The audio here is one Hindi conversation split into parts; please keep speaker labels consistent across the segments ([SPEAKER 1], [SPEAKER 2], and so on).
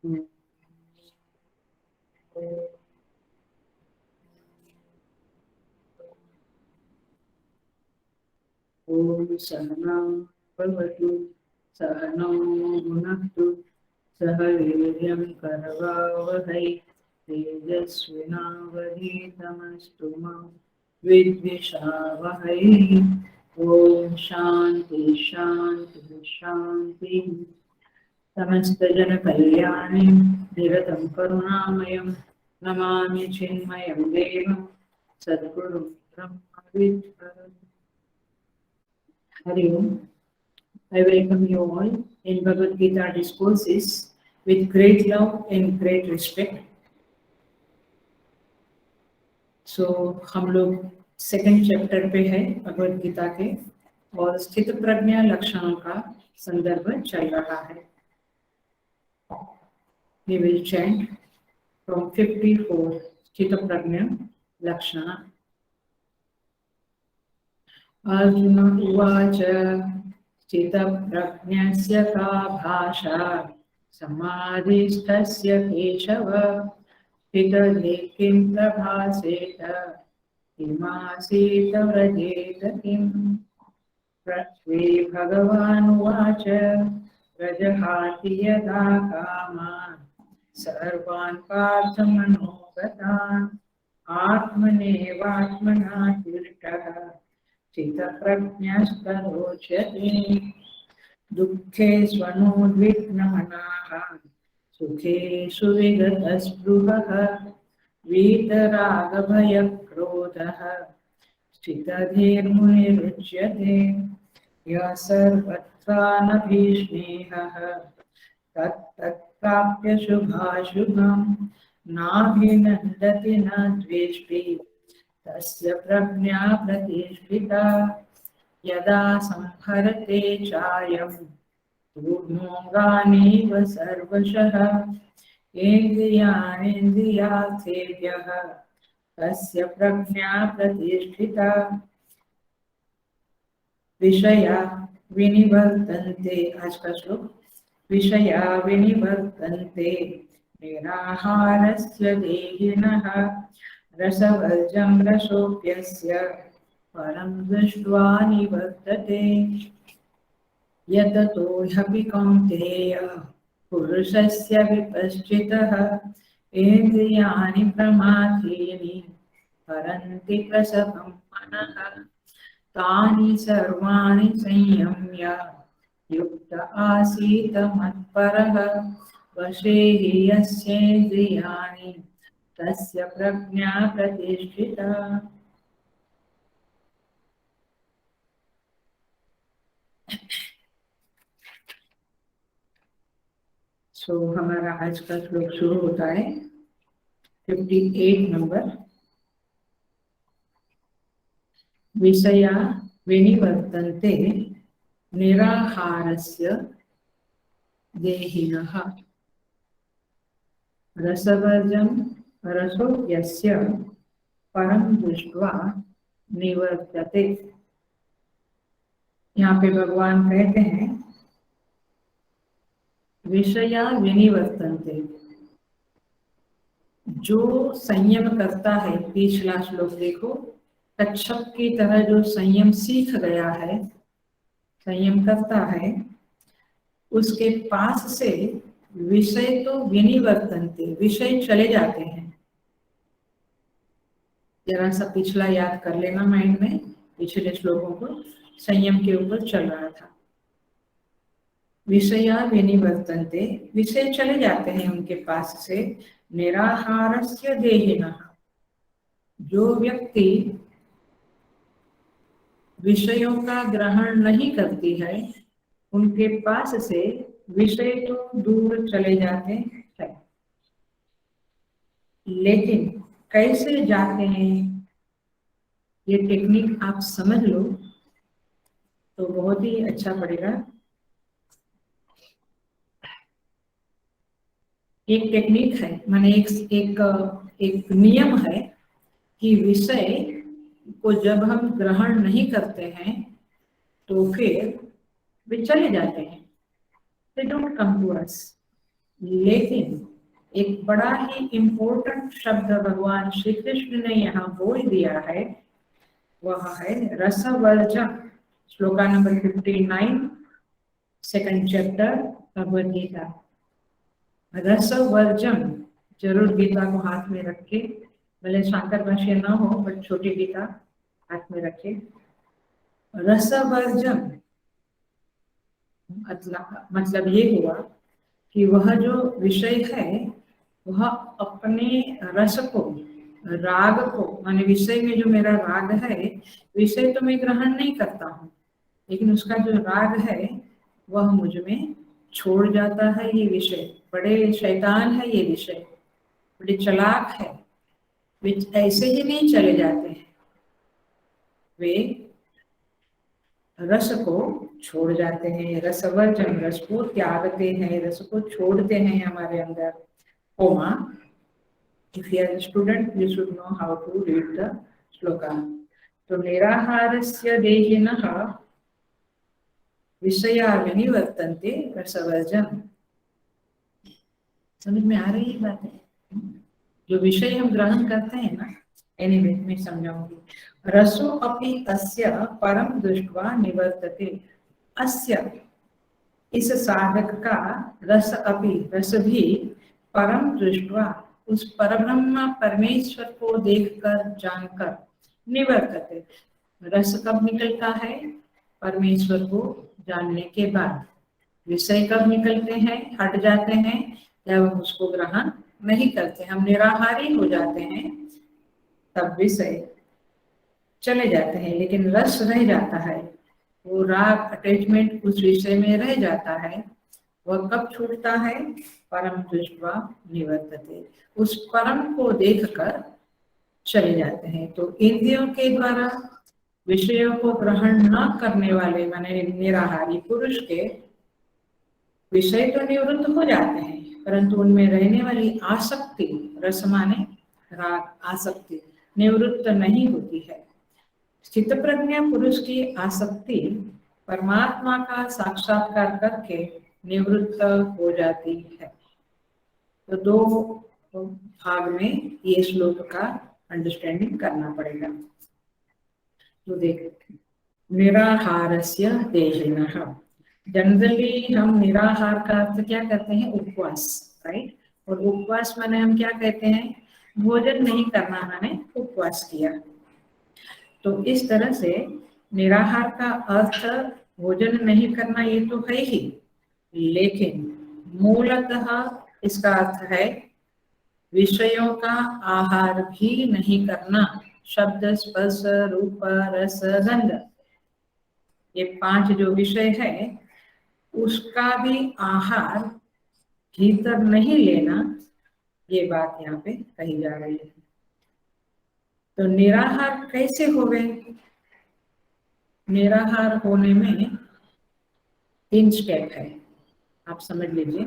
[SPEAKER 1] ओम सहना भवतु सहनौ भुनक्तु सह वीर्यं करवावहै तेजस्विनावधीतमस्तु मा विद्विषावहै। ओम शांति शांति शांति। समस्तजनकल्याणे निरतं करुणामयं नमामि चिन्मयं देवं सद्गुरुं ब्रह्मविद्वरम्। Hari Om. I welcome you all in Bhagavad Gita discourses with great love and great respect. So हम लोग सेकंड चैप्टर पे है भगवद गीता के और स्थित प्रज्ञा लक्षणों का संदर्भ चल रहा है। We will chant from 54 स्थित प्रज्ञा लक्षण। अर्जुन उवाच स्थितप्रज्ञस्य का भाषा समाधिस्थस्य केशव स्थितधीर्तिं प्रभासेत किमासीत व्रजेत किम्। श्रीभगवानुवाच प्रजहाति यदा कामान् सर्वान् पार्थमनोगतान् आत्मनेवात्मना तुष्टः स्थितप्रज्ञस्तदोच्यते। दुःखे स्वनुद्विग्नमनाः सुखेषु विगतस्पृहः वीतरागभयक्रोधः स्थितधीर्मुनिरुच्यते। यः सर्वत्रानभीष्णेहः तत्तत्प्राप्य शुभाशुभं नाभिनन्दति न द्वेष्टि तस्य प्रज्ञा प्रतिष्ठिता। यदा संहरते चायं तूर्णोऽङ्गानीव सर्वशः इन्द्रियाणीन्द्रियार्थेभ्यः तस्य प्रज्ञा प्रतिष्ठिता। विषया विनिवर्तन्ते। आज का श्लोक। विषया विनिवर्तन्ते निराहारस्य देहिनः रसवर्जं रसोऽप्यस्य परं दृष्ट्वा निवर्तते। यततो ह्यपि कौन्तेय पुरुषस्य विपश्चितः इन्द्रियाणि प्रमाथीनि हरन्ति प्रसभं मनः तानि सर्वाणि संयम्य युक्त आसीत मत्परः वशे हि यस्येन्द्रियाणि तस्य प्रज्ञा प्रतिष्ठिता। सो हमारा आज का श्लोक शुरू होता है 58 नंबर। विषया विनिवर्तन्ते निराहारस्य देहिनः रसवर्जं रसो यस्य परं दृष्ट्वा निवर्तते। यहाँ पे भगवान कहते हैं विषया विनिवर्तन्ते, जो संयम करता है। पिछला श्लोक देखो, कच्छप की तरह जो संयम सीख गया है, संयम करता है, उसके पास से विषय तो विनिवर्तन्ते, विषय चले जाते हैं। जरा सा पिछला याद कर लेना माइंड में, पिछले श्लोकों को संयम के ऊपर चल रहा था। विषया विनिवर्तन्ते, विषय चले जाते हैं उनके पास से। निराहारस्य देहिनः, जो व्यक्ति विषयों का ग्रहण नहीं करती है, उनके पास से विषय तो दूर चले जाते हैं। लेकिन कैसे जाते हैं, ये टेक्निक आप समझ लो तो बहुत ही अच्छा पड़ेगा। एक टेक्निक है, माने एक नियम है कि विषय को जब हम ग्रहण नहीं करते हैं तो फिर वे चले जाते हैं। They don't come to us. लेकिन एक बड़ा ही इम्पोर्टेंट शब्द भगवान श्री कृष्ण ने यहाँ बोल दिया है, वह है रसवर्जम। श्लोका number 59, second chapter Bhagavad Gita. रसवर्जम, जरूर गीता को हाथ में रखे, भले शंकर भाष्य ना हो बट छोटी गीता हाथ में रखे। रसवर्जम मतलब ये हुआ कि वह जो विषय है वह अपने रस को, राग को, माने विषय में जो मेरा राग है, विषय तो मैं ग्रहण नहीं करता हूँ, लेकिन उसका जो राग है वह मुझ में छोड़ जाता है। ये विषय बड़े शैतान है, ये विषय बड़े चालाक है, वे ऐसे ही नहीं चले जाते हैं, वे रस को छोड़ जाते हैं। रसवर्जन, रस को त्यागते हैं, रस को छोड़ते हैं हमारे अंदर। ओमा, if you are a student you should know how to read the shloka. तो निराहारस्य देहिनः विषया विनिवर्तन्ते रसवर्जन। समझ में आ रही है बात है? जो विषय हम ग्रहण करते हैं ना, एनीवे मैं समझाऊंगी। रसो अपि तस्य परम दृष्ट्वा निवर्तते। अस्य, इस साधक का, रस अपि, रस भी, परम दृष्ट्वा, उस परब्रह्म परमेश्वर को देखकर जानकर, निवर्तते, रस कब निकलता है? परमेश्वर को जानने के बाद। विषय कब निकलते हैं, हट जाते हैं? जब हम उसको ग्रहण नहीं करते, हम निराहारी हो जाते हैं, तब विषय चले जाते हैं, लेकिन रस रह जाता है, वो राग अटैचमेंट उस विषय में रह जाता है। वह कब छूटता है? परम दृष्ट्वा निवर्तते, उस परम को देखकर चले जाते हैं। तो इंद्रियों के द्वारा विषयों को ग्रहण न करने वाले माने निराहारी पुरुष के विषय तो निवृत्त हो जाते हैं, परंतु उनमें रहने वाली आसक्ति, रस माने राग, आसक्ति निवृत्त नहीं होती है। स्थित प्रज्ञा पुरुष की आसक्ति परमात्मा का साक्षात्कार करके निवृत्त हो जाती है। तो दो भाग में ये श्लोक का अंडरस्टैंडिंग करना पड़ेगा। तो देखते, निराहारस्य देहिनः, जनरली हम निराहार का अर्थ क्या करते हैं? उपवास, राइट? और उपवास माने हम क्या कहते हैं? भोजन नहीं करना, माने उपवास किया। तो इस तरह से निराहार का अर्थ भोजन नहीं करना ये तो है ही, लेकिन मूलतः इसका अर्थ है विषयों का आहार भी नहीं करना। शब्द, स्पर्श, रूप, रस, गंध, ये 5 जो विषय है उसका भी आहार भीतर नहीं लेना, ये बात यहाँ पे कही जा रही है। तो निराहार कैसे हो गए? निराहार होने में 3 स्टेप है, आप समझ लीजिए।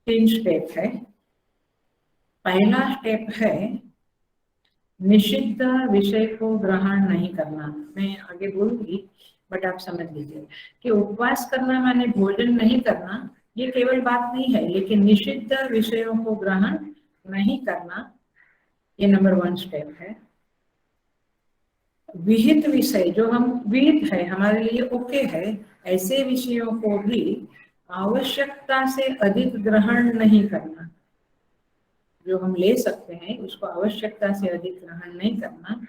[SPEAKER 1] 3 स्टेप है। पहला स्टेप है निषिद्ध विषय को ग्रहण नहीं करना। मैं आगे बोलूंगी बट आप समझ लीजिए कि उपवास करना माने भोजन नहीं करना, ये केवल बात नहीं है, लेकिन निषिद्ध विषयों को ग्रहण नहीं करना, ये नंबर 1 स्टेप है। विहित विषय, जो हम विहित है, हमारे लिए ओके है, ऐसे विषयों को भी आवश्यकता से अधिक ग्रहण नहीं करना। जो हम ले सकते हैं उसको आवश्यकता से अधिक ग्रहण नहीं करना।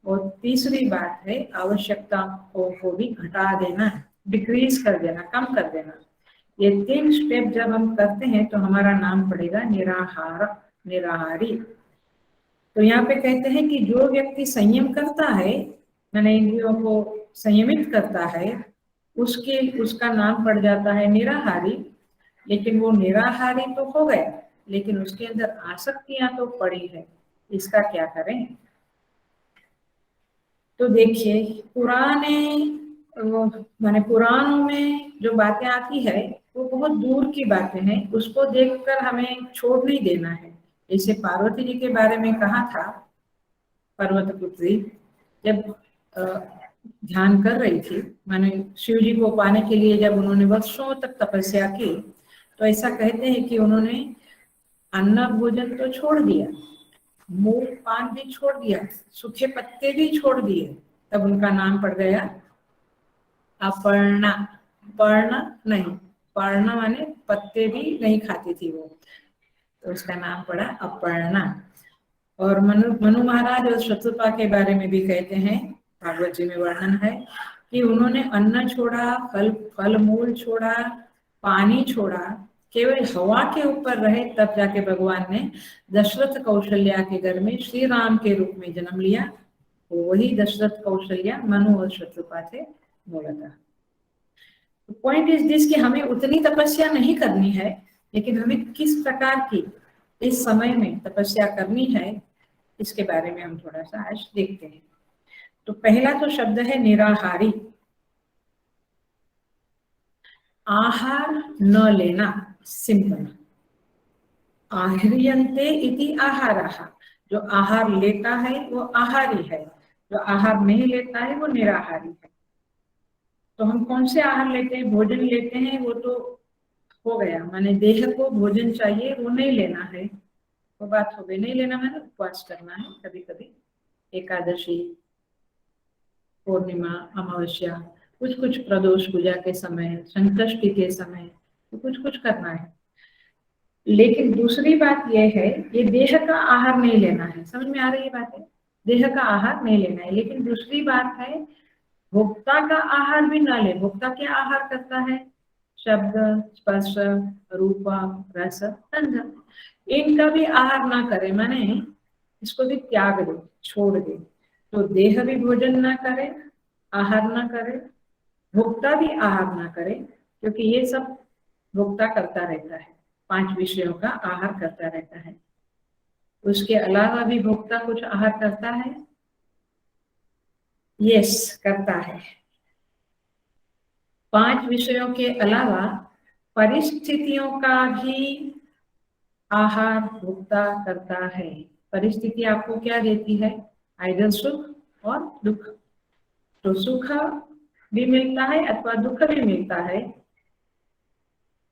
[SPEAKER 1] और तीसरी बात है आवश्यकता को भी घटा देना, डिक्रीज कर देना, कम कर देना। ये 3 स्टेप जब हम करते हैं तो हमारा नाम पड़ेगा निराहार, निराहारी। तो यहाँ पे कहते हैं कि जो व्यक्ति संयम करता है, मैंने इंद्रियों को संयमित करता है, उसका नाम पड़ जाता है निराहारी। लेकिन वो निराहारी तो हो गया, लेकिन उसके अंदर आसक्तियां तो पड़ी है, इसका क्या करें? तो देखिए, माने पुराणों में जो बातें आती है वो बहुत दूर की बातें हैं, उसको देखकर हमें छोड़ नहीं देना है। जैसे पार्वती जी के बारे में कहा था, पर्वत पुत्री जब ध्यान कर रही थी, माने शिव जी को पाने के लिए जब उन्होंने वर्षों तक तपस्या की, तो ऐसा कहते हैं कि उन्होंने अन्न भोजन तो छोड़ दिया, मूंग पान भी छोड़ दिया, सूखे पत्ते भी छोड़ दिए, तब उनका नाम पड़ गया अपर्णा। पर्ण नहीं, पर्ण माने पत्ते भी नहीं खाती थी वो, तो उसका नाम पड़ा अपर्णा। और मनु महाराज और शत्रुपा के बारे में भी कहते हैं, भागवत जी में वर्णन है कि उन्होंने अन्न छोड़ा, फल मूल छोड़ा, पानी छोड़ा, केवल हवा के ऊपर रहे, तब जाके भगवान ने दशरथ कौशल्या के घर में श्री राम के रूप में जन्म लिया। वही दशरथ कौशल्या मनु और शत्रुपा थे मूलतः। पॉइंट इज दिस कि हमें उतनी तपस्या नहीं करनी है, लेकिन हमें किस प्रकार की इस समय में तपस्या करनी है, इसके बारे में हम थोड़ा सा आज देखते हैं। तो पहला तो शब्द है निराहारी। आहार न लेना, सिंपल। आहार्यन्ते इति आहारः, जो आहार लेता है वो आहारी है, जो आहार नहीं लेता है वो निराहारी है। तो हम कौन से आहार लेते हैं? भोजन लेते हैं, वो तो हो गया, माने देह को भोजन चाहिए, वो नहीं लेना है, वो बात हो गई। नहीं लेना माने उपवास करना है, कभी कभी एकादशी, पूर्णिमा, अमावस्या, कुछ कुछ प्रदोष पूजा के समय, संकष्टी के समय, तो कुछ कुछ करना है। लेकिन दूसरी बात यह है, ये देह का आहार नहीं लेना है। समझ में आ रही है बात है? देह का आहार नहीं लेना है। लेकिन दूसरी बात है, भोक्ता का आहार भी ना ले। भोक्ता क्या आहार करता है? शब्द, स्पर्श, रूप, रस, गंध, इनका भी आहार ना करे, माने इसको भी त्याग दे, छोड़ दे। तो देह भी भोजन ना करे, आहार ना करे, भोक्ता भी आहार ना करे, क्योंकि ये सब भोक्ता करता रहता है, 5 विषयों का आहार करता रहता है। उसके अलावा भी भोक्ता कुछ आहार करता है, यस करता है। 5 विषयों के अलावा परिस्थितियों का भी आहार भोक्ता करता है। परिस्थिति आपको क्या देती है? आइदर सुख और दुख। तो सुख भी मिलता है अथवा दुख भी मिलता है,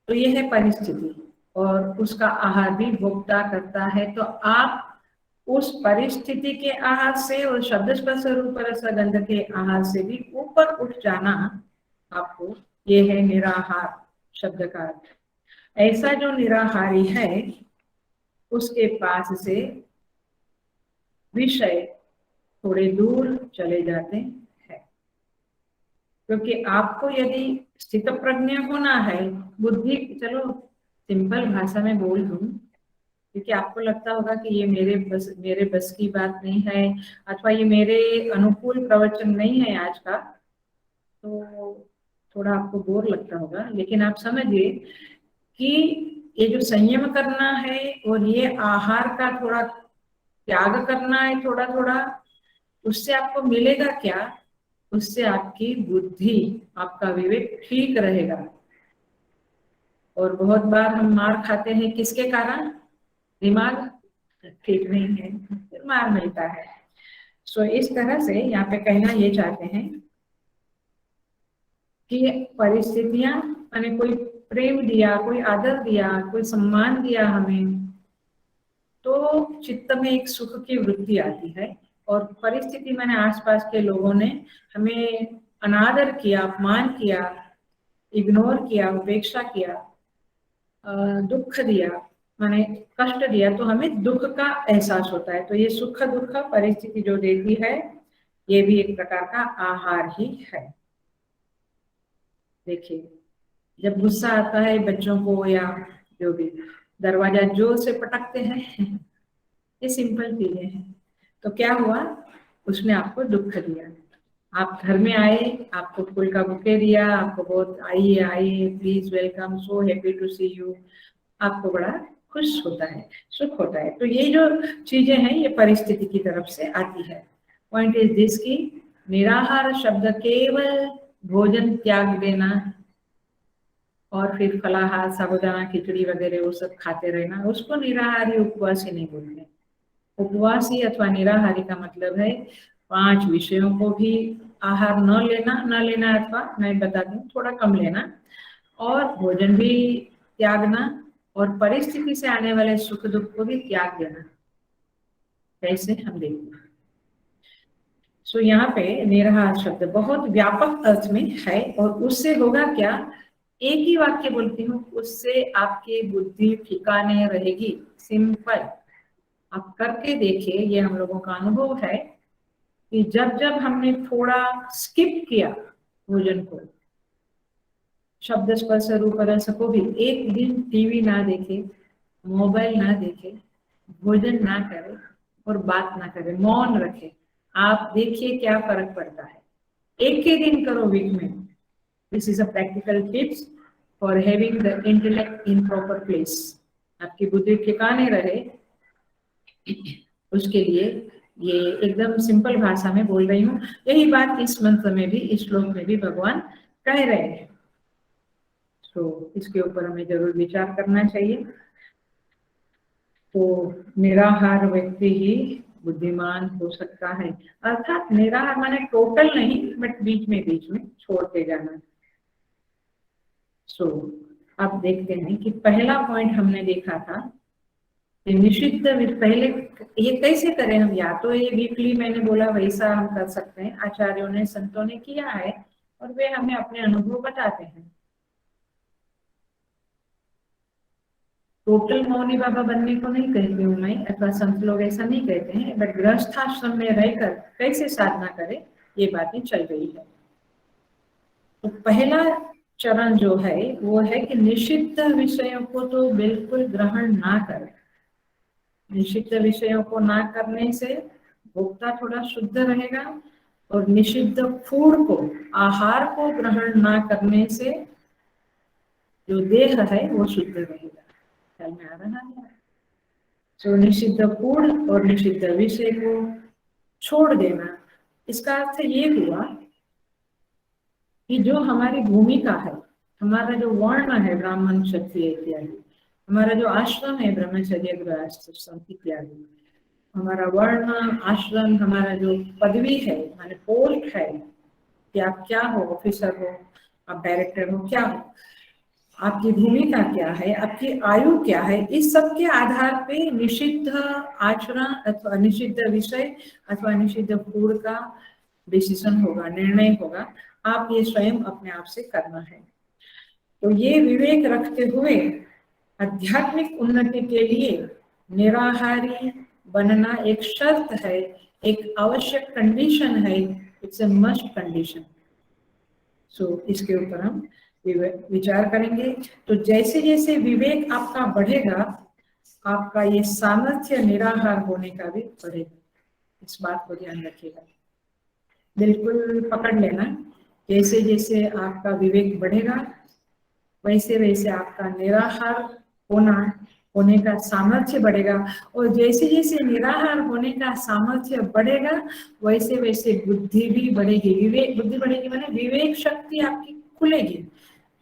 [SPEAKER 1] तो यह है परिस्थिति, और उसका आहार भी भोक्ता करता है। तो आप उस परिस्थिति के आहार से और शब्द स्पर्श रूप रस गंध के आहार से भी ऊपर उठ जाना आपको, ये है निराहार शब्द का अर्थ। ऐसा जो निराहारी है, उसके पास से विषय थोड़े दूर चले जाते हैं। क्योंकि आपको यदि स्थित प्रज्ञ होना है, बुद्धि, चलो सिंपल भाषा में बोल दूं, क्योंकि आपको लगता होगा कि ये मेरे बस की बात नहीं है, अथवा ये मेरे अनुकूल प्रवचन नहीं है आज का, तो थोड़ा आपको बोर लगता होगा। लेकिन आप समझिए कि ये जो संयम करना है और ये आहार का थोड़ा त्याग करना है, थोड़ा थोड़ा, उससे आपको मिलेगा क्या? उससे आपकी बुद्धि, आपका विवेक ठीक रहेगा। और बहुत बार हम मार खाते हैं, किसके कारण? दिमाग ठीक नहीं है, फिर मार मिलता है। सो इस तरह से यहाँ पे कहना ये चाहते हैं कि परिस्थितियां, माने कोई प्रेम दिया, कोई आदर दिया, कोई सम्मान दिया हमें, तो चित्त में एक सुख की वृत्ति आती है। और परिस्थिति माने आसपास के लोगों ने हमें अनादर किया, अपमान किया, इग्नोर किया, उपेक्षा किया, दुख दिया, माने कष्ट दिया, तो हमें दुख का एहसास होता है। तो ये सुख दुख परिस्थिति जो देती है, ये भी एक प्रकार का आहार ही है। देखिए, जब गुस्सा आता है बच्चों को या जो भी, दरवाजा जोर से पटकते हैं, ये सिंपल चीजें हैं। तो क्या हुआ? उसने आपको दुख दिया। आप घर में आए, आपको फूल का बुके दिया, आपको बहुत आइए आइए, please welcome, so happy to see you, आपको बड़ा खुश होता है, सुख होता है। तो ये जो चीजें हैं, ये परिस्थिति की तरफ से आती है। पॉइंट इज दिस की निराहार शब्द केवल भोजन त्याग देना और फिर फलाहार, साबुदाना खिचड़ी वगैरह वो सब खाते रहना, उसको निराहारी उपवासी नहीं बोलते। उपवासी अथवा निराहारी का मतलब है 5 विषयों को भी आहार न लेना अथवा मैं बता दूं थोड़ा कम लेना, और भोजन भी त्यागना और परिस्थिति से आने वाले सुख दुख को भी त्याग देना। कैसे हम देखते हैं। सो यहाँ पे निराहार शब्द बहुत व्यापक अर्थ में है और उससे होगा क्या, एक ही वाक्य बोलती हूँ, उससे आपकी बुद्धि ठिकाने रहेगी। सिंपल, आप करके देखिए, ये हम लोगों का अनुभव है कि जब जब हमने थोड़ा स्किप किया भोजन को, शब्द स्पर्श रूप रस को भी, एक दिन टीवी ना देखे, मोबाइल ना देखे, भोजन ना करे और बात ना करे, मौन रखे, आप देखिए क्या फर्क पड़ता है। एक ही दिन करो वीक में। This is a practical tips for having the intellect in proper place. आपकी बुद्धि ठिकाने रहे, उसके लिए ये एकदम सिंपल भाषा में बोल रही हूँ। यही बात इस मंत्र में भी, इस श्लोक में भी भगवान कह रहे हैं। तो इसके ऊपर हमें जरूर विचार करना चाहिए। तो निराहार व्यक्ति ही बुद्धिमान हो सकता है। अर्थात निराहार माने टोटल नहीं, बट बीच में छोड़ते जाना। सो अब देखते हैं कि पहला पॉइंट हमने देखा था निषिद्ध। पहले ये कैसे करें हम, या तो ये वीकली मैंने बोला वैसा हम कर सकते हैं, आचार्यों ने संतों ने किया है और वे हमें अपने अनुभव बताते हैं। टोटल मौनी बाबा बनने को नहीं कहती हूँ मैं, अथवा संत लोग ऐसा नहीं कहते हैं, बट गृहस्थाश्रम में रहकर कैसे साधना करें ये बातें चल रही है। तो पहला चरण जो है वो है कि निषिद्ध विषयों को तो बिल्कुल ग्रहण ना करें। निषिद्ध विषयों को ना करने से भोक्ता थोड़ा शुद्ध रहेगा और निषिद्ध फूड को, आहार को ग्रहण ना करने से जो देह है वो शुद्ध रहेगा। ख्याल में आ रहा है। तो निषिद्ध फूड और निषिद्ध विषय को छोड़ देना, इसका अर्थ ये हुआ कि जो हमारी भूमिका है, हमारा जो वर्ण है ब्राह्मण क्षत्रिय इत्यादि, हमारा जो आश्रम है ब्रह्मचर्य गृहस्थ इत्यादि, हमारा वर्ण आश्रम, हमारा जो पदवी है माने पोस्ट है कि आप क्या हो, ऑफिसर हो, आप डायरेक्टर हो, क्या हो, आपकी भूमिका क्या है, आपकी आयु क्या है, इस सब के आधार पे निषिद्ध आचरण अथवा निषिद्ध विषय अथवा निषिद्ध फूड का डिसीजन होगा, निर्णय होगा। आप ये स्वयं अपने आप से करना है। तो ये विवेक रखते हुए आध्यात्मिक उन्नति के लिए निराहारी बनना एक शर्त है, एक आवश्यक कंडीशन है, इट्स ए मस्ट कंडीशन। सो इसके ऊपर हम विचार करेंगे। तो जैसे जैसे विवेक आपका बढ़ेगा, आपका ये सामर्थ्य निराहार होने का भी बढ़ेगा। इस बात को ध्यान रखिएगा, बिल्कुल पकड़ लेना। जैसे जैसे आपका विवेक बढ़ेगा वैसे वैसे आपका निराहार होने का सामर्थ्य बढ़ेगा, और जैसे जैसे निराहार होने का सामर्थ्य बढ़ेगा वैसे वैसे बुद्धि भी बढ़ेगी। विवेक बुद्धि बढ़ेगी माने विवेक शक्ति आपकी खुलेगी।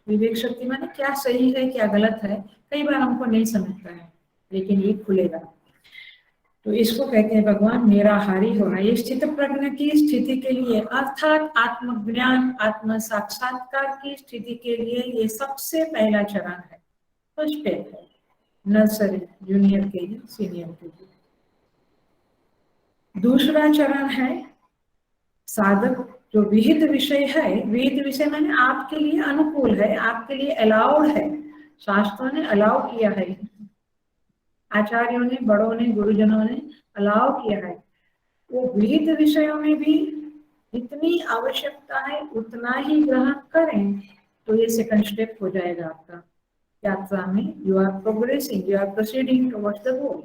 [SPEAKER 1] विवेक शक्ति माने क्या सही है क्या गलत है, कई बार हमको नहीं समझता है, लेकिन ये खुलेगा। तो इसको कहते हैं भगवान निराहारी होना। ये स्थित प्रज्ञ की स्थिति के लिए, अर्थात आत्मज्ञान आत्म साक्षात्कार की स्थिति के लिए ये सबसे पहला चरण है, फर्स्ट स्टेप है। Nursery, junior KG, senior KG. दूसरा चरण है साधक जो विहित विषय है, विहित विषय माने आपके लिए अनुकूल है, आपके लिए अलाउड है, शास्त्रों ने अलाउ किया है, आचार्यों ने, बड़ों ने, गुरुजनों ने अलाउ किया है। वो विहित विषयों में भी जितनी आवश्यकता है उतना ही ग्रहण करें, तो ये सेकंड स्टेप हो जाएगा आपका यात्रा में। You are progressing, you are proceeding towards the goal.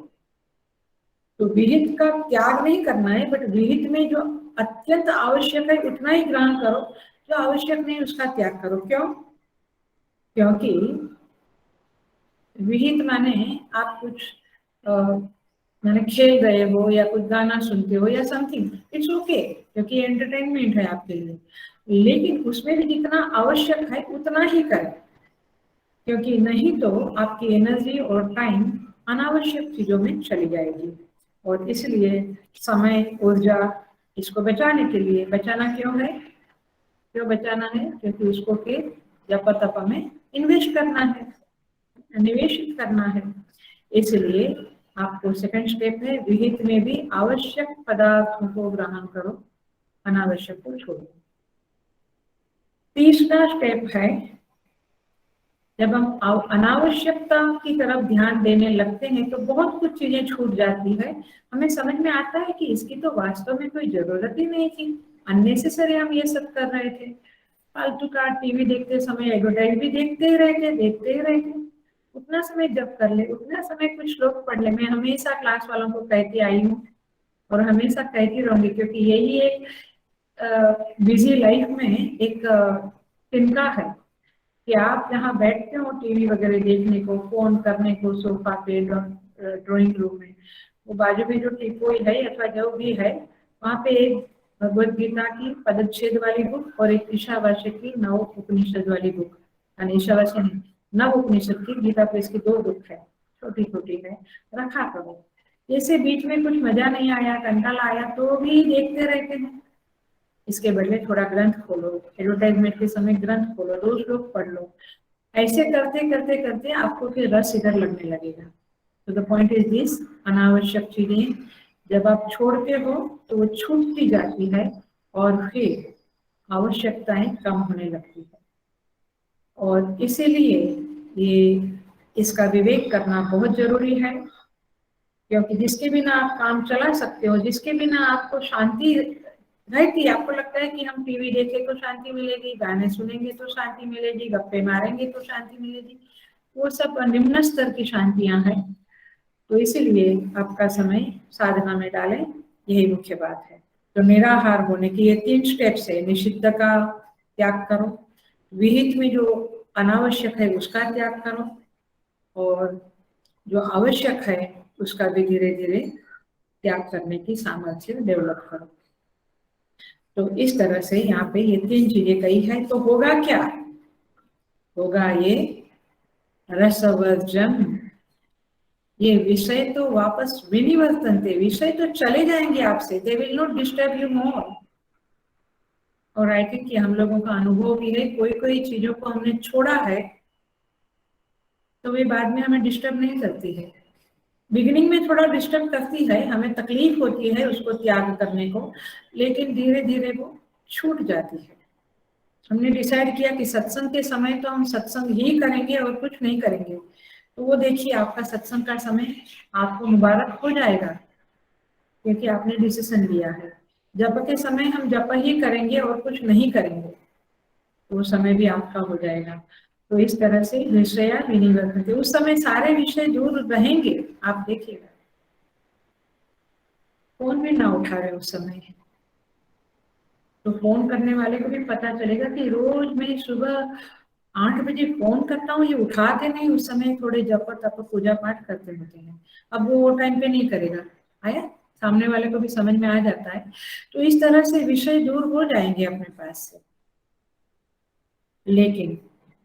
[SPEAKER 1] तो विहित का त्याग नहीं करना है, बट विहित में जो अत्यंत आवश्यक है उतना ही ग्रहण करो, जो आवश्यक नहीं उसका त्याग करो। क्यों? क्योंकि विहित माने आप कुछ माने खेल रहे हो या कुछ गाना सुनते हो या समथिंग, इट्स ओके, क्योंकि एंटरटेनमेंट है आपके लिए, लेकिन उसमें भी जितना आवश्यक है उतना ही करें, क्योंकि नहीं तो आपकी एनर्जी और टाइम अनावश्यक चीजों में चली जाएगी। और इसलिए समय, ऊर्जा, इसको बचाने के लिए, बचाना क्यों है, क्यों बचाना है? क्योंकि उसको फिर जप तप में इन्वेस्ट करना है। निवेशित करना है। इसलिए आपको सेकंड स्टेप है, विहित में भी आवश्यक पदार्थों को ग्रहण करो, अनावश्यक को छोड़ो। तीसरा स्टेप है, जब हम अनावश्यकता की तरफ ध्यान देने लगते हैं तो बहुत कुछ चीजें छूट जाती है। हमें समझ में आता है कि इसकी तो वास्तव में कोई जरूरत ही नहीं थी, अननेसेसरी हम ये सब कर रहे थे। फालतू का टीवी देखते समय एडवर्टाइज भी देखते ही रहते। उतना समय जब कर ले, उतना समय कुछ श्लोक पढ़ ले। मैं हमेशा क्लास वालों को कहती आई हूँ और हमेशा कहती रहूंगी, क्योंकि यही एक बिजी लाइफ में एक तिनका है कि आप जहाँ बैठते हो टीवी वगैरह देखने को, फोन करने को, सोफा पे, ड्राइंग रूम में, वो बाजू में जो टीपोई है अथवा जो भी है, वहाँ पे एक भगवत गीता की पदच्छेद वाली बुक और एक ईशावास्य की नव उपनिषद वाली बुक, यानी ईशावास्य नहीं, नव उपनिषद की, गीता प्रेस की 2 बुक है, छोटी छोटी है, रखा करो। जैसे बीच में कुछ मजा नहीं आया, कंटाला आया तो भी देखते रहते हैं। इसके बदले थोड़ा ग्रंथ खोलो, एडवर्टाइजमेंट के समय ग्रंथ खोलो, 2 श्लोक पढ़ लो। ऐसे करते करते करते आपको फिर रस इधर लगने लगेगा। तो द पॉइंट इज दिस, अनावश्यक चीजें जब आप छोड़ते हो तो वो छूटती जाती है और फिर आवश्यकताएं कम होने लगती है। और इसीलिए ये इसका विवेक करना बहुत जरूरी है, क्योंकि जिसके बिना आप काम चला सकते हो, जिसके बिना आपको शांति रहती है, आपको लगता है कि हम टीवी देखें तो शांति मिलेगी, गाने सुनेंगे तो शांति मिलेगी, गप्पे मारेंगे तो शांति मिलेगी, वो सब निम्न स्तर की शांतियां हैं। तो इसीलिए आपका समय साधना में डालें, यही मुख्य बात है। तो निराहार होने की ये 3 स्टेप्स है। निषिद्ध का त्याग करो, विहित में जो अनावश्यक है उसका त्याग करो, और जो आवश्यक है उसका भी धीरे धीरे त्याग करने की सामर्थ्य डेवलप करो। तो इस तरह से यहाँ पे ये 3 चीजें कही है। तो होगा क्या? होगा ये रसवर्जन। ये विषय तो वापस विनिवर्तन थे, विषय तो चले जाएंगे आपसे, they will not disturb you more. और आई थिंक कि हम लोगों का अनुभव भी है, कोई कोई चीजों को हमने छोड़ा है तो वे बाद में हमें डिस्टर्ब नहीं करती है। बिगिनिंग में थोड़ा डिस्टर्ब करती है, हमें तकलीफ होती है उसको त्याग करने को, लेकिन धीरे धीरे वो छूट जाती है। हमने डिसाइड किया कि सत्संग के समय तो हम सत्संग ही करेंगे और कुछ नहीं करेंगे, तो वो देखिए आपका सत्संग का समय आपको मुबारक हो जाएगा, क्योंकि आपने डिसीजन लिया है। जप के समय हम जप ही करेंगे और कुछ नहीं करेंगे, तो वो समय भी आपका हो जाएगा। तो इस तरह से विषय विनिवर्तन, उस समय सारे विषय दूर रहेंगे। आप देखिएगा फोन भी ना उठा रहे उस समय, तो फोन करने वाले को भी पता चलेगा कि रोज मैं सुबह 8 बजे फोन करता हूँ, ये उठाते नहीं, उस समय थोड़े जप तप पूजा पाठ करते होते हैं, अब वो टाइम पे नहीं करेगा। आया, सामने वाले को भी समझ में आ जाता है। तो इस तरह से विषय दूर हो जाएंगे अपने पास से। लेकिन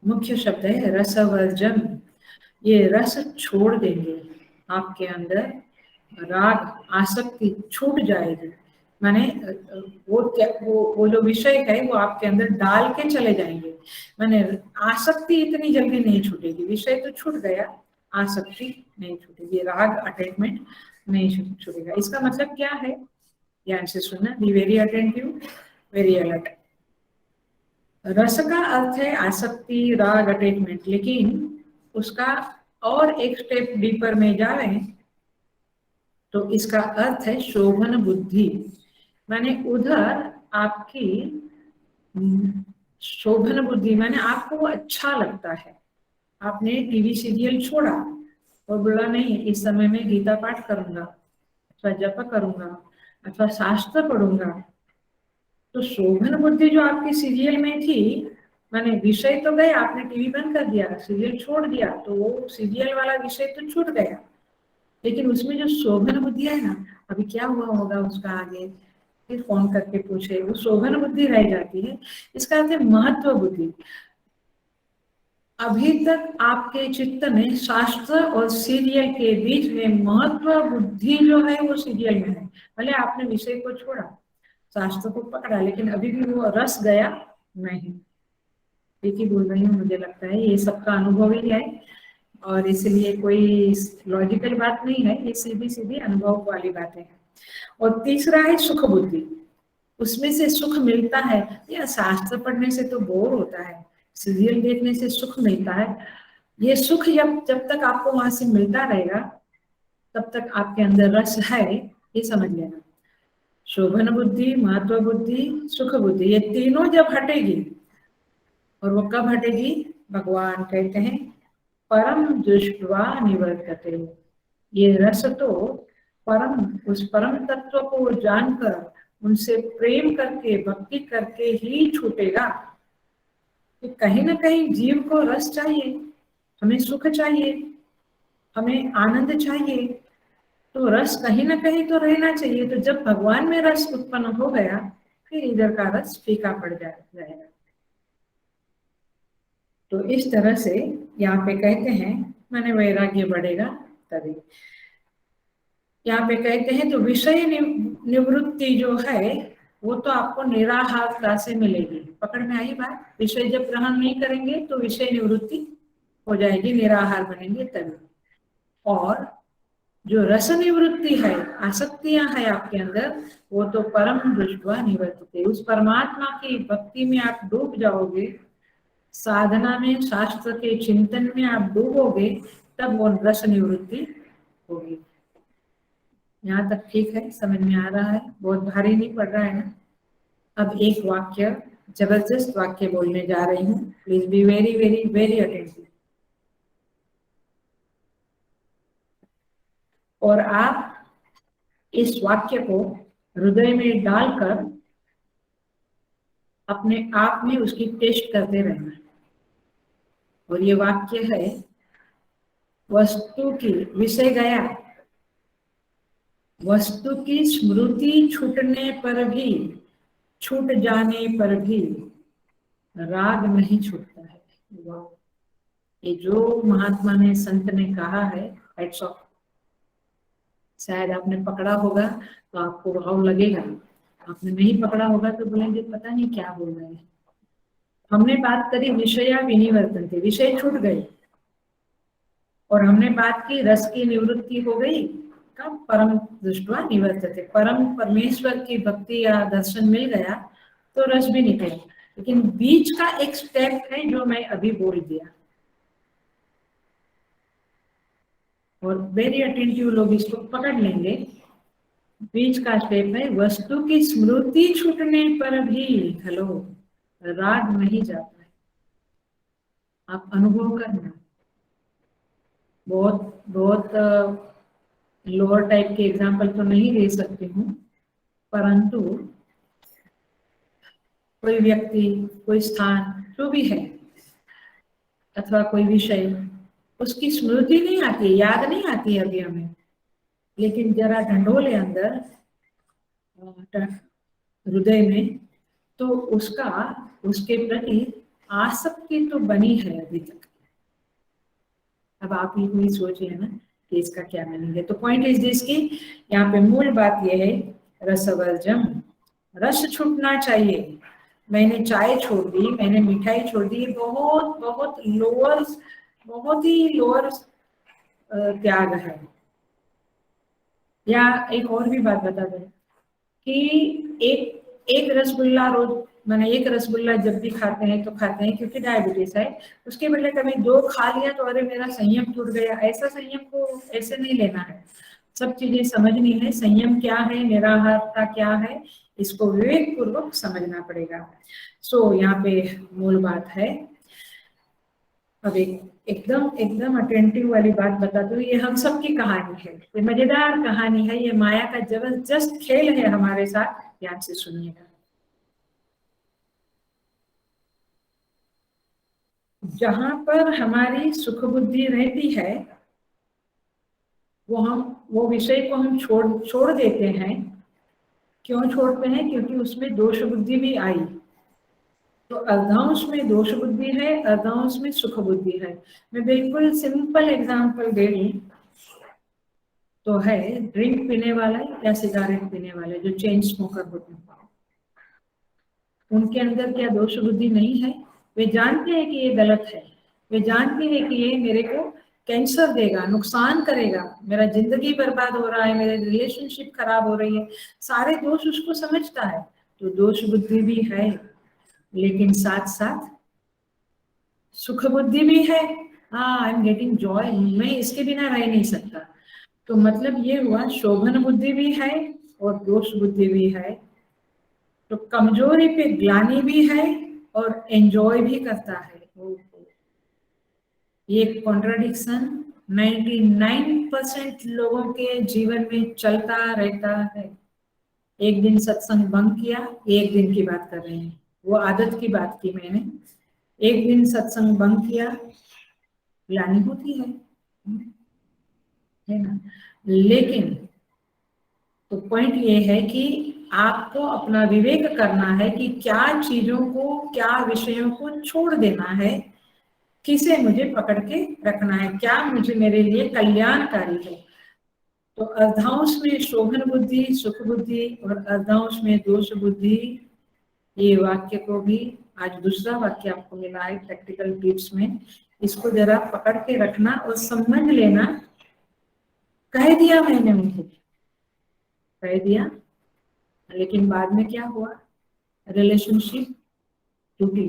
[SPEAKER 1] मुख्य शब्द है रसवर्जन। ये रस छोड़ देंगे, आपके अंदर राग आसक्ति छूट जाएगी। माने वो जो विषय है वो आपके अंदर डाल के चले जाएंगे। माने आसक्ति इतनी जल्दी नहीं छूटेगी, विषय तो छूट गया, आसक्ति नहीं छूटेगी, राग अटैचमेंट नहीं छूटेगा। इसका मतलब क्या है, ध्यान से सुनना, be very attentive, very alert. रस का अर्थ है आसक्ति, राग, अटैचमेंट, लेकिन उसका और एक स्टेप डीपर में जाए तो इसका अर्थ है शोभन बुद्धि। माने उधर आपकी शोभन बुद्धि, माने आपको वो अच्छा लगता है। आपने टीवी सीरियल छोड़ा और बोला नहीं, इस समय में गीता पाठ करूंगा अथवा जप करूंगा अथवा शास्त्र पढ़ूंगा। तो शोभन बुद्धि जो आपकी सीरियल में थी, माने विषय तो गए, आपने टीवी बंद कर दिया, सीरियल छोड़ दिया, तो वो सीरियल वाला विषय तो छूट गया, लेकिन उसमें जो शोभन बुद्धि है ना, अभी क्या हुआ होगा उसका आगे, फिर फोन करके पूछे, वो शोभन बुद्धि रह जाती है। इसका अर्थ है महत्व बुद्धि। अभी तक आपके चित्त में शास्त्र और सीरियल के बीच में महत्व बुद्धि जो है वो सीरियल में है। भले आपने विषय को छोड़ा, शास्त्र को पकड़ा, लेकिन अभी भी वो रस गया नहीं। देखिए बोल रही हूँ, मुझे लगता है ये सबका अनुभव ही है। और इसलिए कोई लॉजिकल बात नहीं है, ये सीधी सीधी अनुभव वाली बातें हैं। और तीसरा है सुख बुद्धि, उसमें से सुख मिलता है। या शास्त्र पढ़ने से तो बोर होता है, सीरियल देखने से सुख मिलता है। ये सुख जब जब तक आपको वहां से मिलता रहेगा तब तक आपके अंदर रस है, ये समझ लेना। शोभन बुद्धि, महत्व बुद्धि, सुख बुद्धि, ये तीनों जब हटेगी, और वो कब हटेगी? भगवान कहते हैं परम दृष्ट्वा निवर्तते। ये रस तो परम, उस परम तत्व को जानकर, उनसे प्रेम करके, भक्ति करके ही छूटेगा। कि कहीं ना कहीं जीव को रस चाहिए, हमें सुख चाहिए, हमें आनंद चाहिए, तो रस कहीं ना कहीं तो रहना चाहिए। तो जब भगवान में रस उत्पन्न हो गया, फिर इधर का रस फीका पड़ जाएगा। तो इस तरह से यहाँ पे कहते हैं माने वैराग्य बढ़ेगा तभी। यहाँ पे कहते हैं तो विषय निवृत्ति जो है वो तो आपको निराहारता से मिलेगी। पकड़ में आई बात? विषय जब ग्रहण नहीं करेंगे तो विषय निवृत्ति हो जाएगी, निराहार बनेंगे तभी। और जो रस निवृत्ति है, आसक्तियां है आपके अंदर, वो तो परम दृष्ट्वा निवर्तते। उस परमात्मा की भक्ति में आप डूब जाओगे, साधना में, शास्त्र के चिंतन में आप डूबोगे, तब वो रस निवृत्ति होगी। यहाँ तक ठीक है? समझ में आ रहा है? बहुत भारी नहीं पड़ रहा है ना? अब एक वाक्य, जबरदस्त वाक्य बोलने जा रही हूँ, please be very very very attentive. और आप इस वाक्य को हृदय में डालकर अपने आप में उसकी टेस्ट करते रहना। और ये वाक्य है, वस्तु की, विषय गया, वस्तु की स्मृति छूटने पर भी, छूट जाने पर भी राग नहीं छूटता है। ये जो महात्मा ने, संत ने कहा है, हैट्स ऑफ। शायद आपने पकड़ा होगा तो आपको भाव लगेगा, आपने नहीं पकड़ा होगा तो बोलेंगे पता नहीं क्या बोल रहे हैं। हमने बात करी विषया विनिवर्तन थे, विषय छूट गए, और हमने बात की रस की निवृत्ति हो गई। कब? परम दृष्ट्वा निवर्तते, परम परमेश्वर की भक्ति या दर्शन मिल गया तो रस भी निकला। लेकिन बीच का एक स्टेप है जो मैं अभी बोल दिया, और वेरी अटेंटिव लोग इसको पकड़ लेंगे। बीच का स्टेप है, वस्तु की स्मृति छूटने पर भी, हेलो, राग नहीं जाता है। आप अनुभव करना। बहुत बहुत लोअर टाइप के एग्जाम्पल तो नहीं दे सकती हूँ, परंतु कोई व्यक्ति, कोई स्थान जो भी है, अथवा कोई विषय, उसकी स्मृति नहीं आती, याद नहीं आती अभी हमें, लेकिन जरा ढंढोले अंदर हृदय में, तो उसका, उसके प्रति आसक्ति तो बनी है अभी तक। अब आप ही कोई सोचिए ना कि इसका क्या मीनिंग है। तो पॉइंट इज दिस की यहाँ पे मूल बात यह है, रसवर्जम, रस छूटना चाहिए। मैंने चाय छोड़ दी, मैंने मिठाई छोड़ दी, बहुत बहुत लोअर, बहुत ही लोअर त्याग है। या एक और भी बात बता दें कि एक रसगुल्ला रोज, मैंने एक रसगुल्ला जब भी खाते हैं तो खाते हैं क्योंकि डायबिटीज है, उसके बदले कभी दो खा लिया तो अरे मेरा संयम टूट गया। ऐसा संयम को ऐसे नहीं लेना है, सब चीजें समझनी है। संयम क्या है, निराहारता क्या है, इसको विवेक पूर्वक समझना पड़ेगा। सो यहाँ पे मूल बात है। अब एकदम एकदम अटेंटिव वाली बात बता दूं, ये हम सब की कहानी है, ये मजेदार कहानी है, ये माया का जबरदस्त खेल है हमारे साथ। ध्यान से सुनिएगा। जहां पर हमारी सुख बुद्धि रहती है, वो विषय को हम छोड़ देते हैं। क्यों छोड़ते हैं? क्योंकि उसमें दोष बुद्धि भी आई। तो अर्धांश में दोष बुद्धि है, अर्धांश में सुख बुद्धि है। मैं बिल्कुल सिंपल एग्जांपल दे रही, तो है ड्रिंक पीने वाला या सिगारेट पीने वाले जो चेन स्मोकर होते हैं, उनके अंदर क्या दोष बुद्धि नहीं है? वे जानते हैं कि ये गलत है, वे जानते हैं कि ये मेरे को कैंसर देगा, नुकसान करेगा, मेरा जिंदगी बर्बाद हो रहा है, मेरे रिलेशनशिप खराब हो रही है, सारे दोष उसको समझता है। तो दोष बुद्धि भी है, लेकिन साथ साथ सुख बुद्धि भी है। हाँ, आई एम गेटिंग जॉय, मैं इसके बिना रह नहीं सकता। तो मतलब ये हुआ, शोभन बुद्धि भी है और दोष बुद्धि भी है। तो कमजोरी पे ग्लानि भी है और एंजॉय भी करता है। ये कॉन्ट्राडिक्शन 99% लोगों के जीवन में चलता रहता है। एक दिन सत्संग बंद किया, एक दिन की बात कर रहे हैं, वो आदत की बात की मैंने। एक दिन सत्संग बंद किया, ग्लानि होती है ना। लेकिन तो पॉइंट ये है कि आपको अपना विवेक करना है कि क्या चीजों को, क्या विषयों को छोड़ देना है, किसे मुझे पकड़ के रखना है, क्या मुझे मेरे लिए कल्याणकारी है। तो अर्धांश में शोभन बुद्धि, सुख बुद्धि और अर्धांश में दोष बुद्धि, ये वाक्य को भी आज दूसरा वाक्य आपको मिला है प्रैक्टिकल टिप्स में। इसको जरा पकड़ के रखना और समझ लेना। कह दिया मैंने उनको, कह दिया, लेकिन बाद में क्या हुआ, रिलेशनशिप टूटी।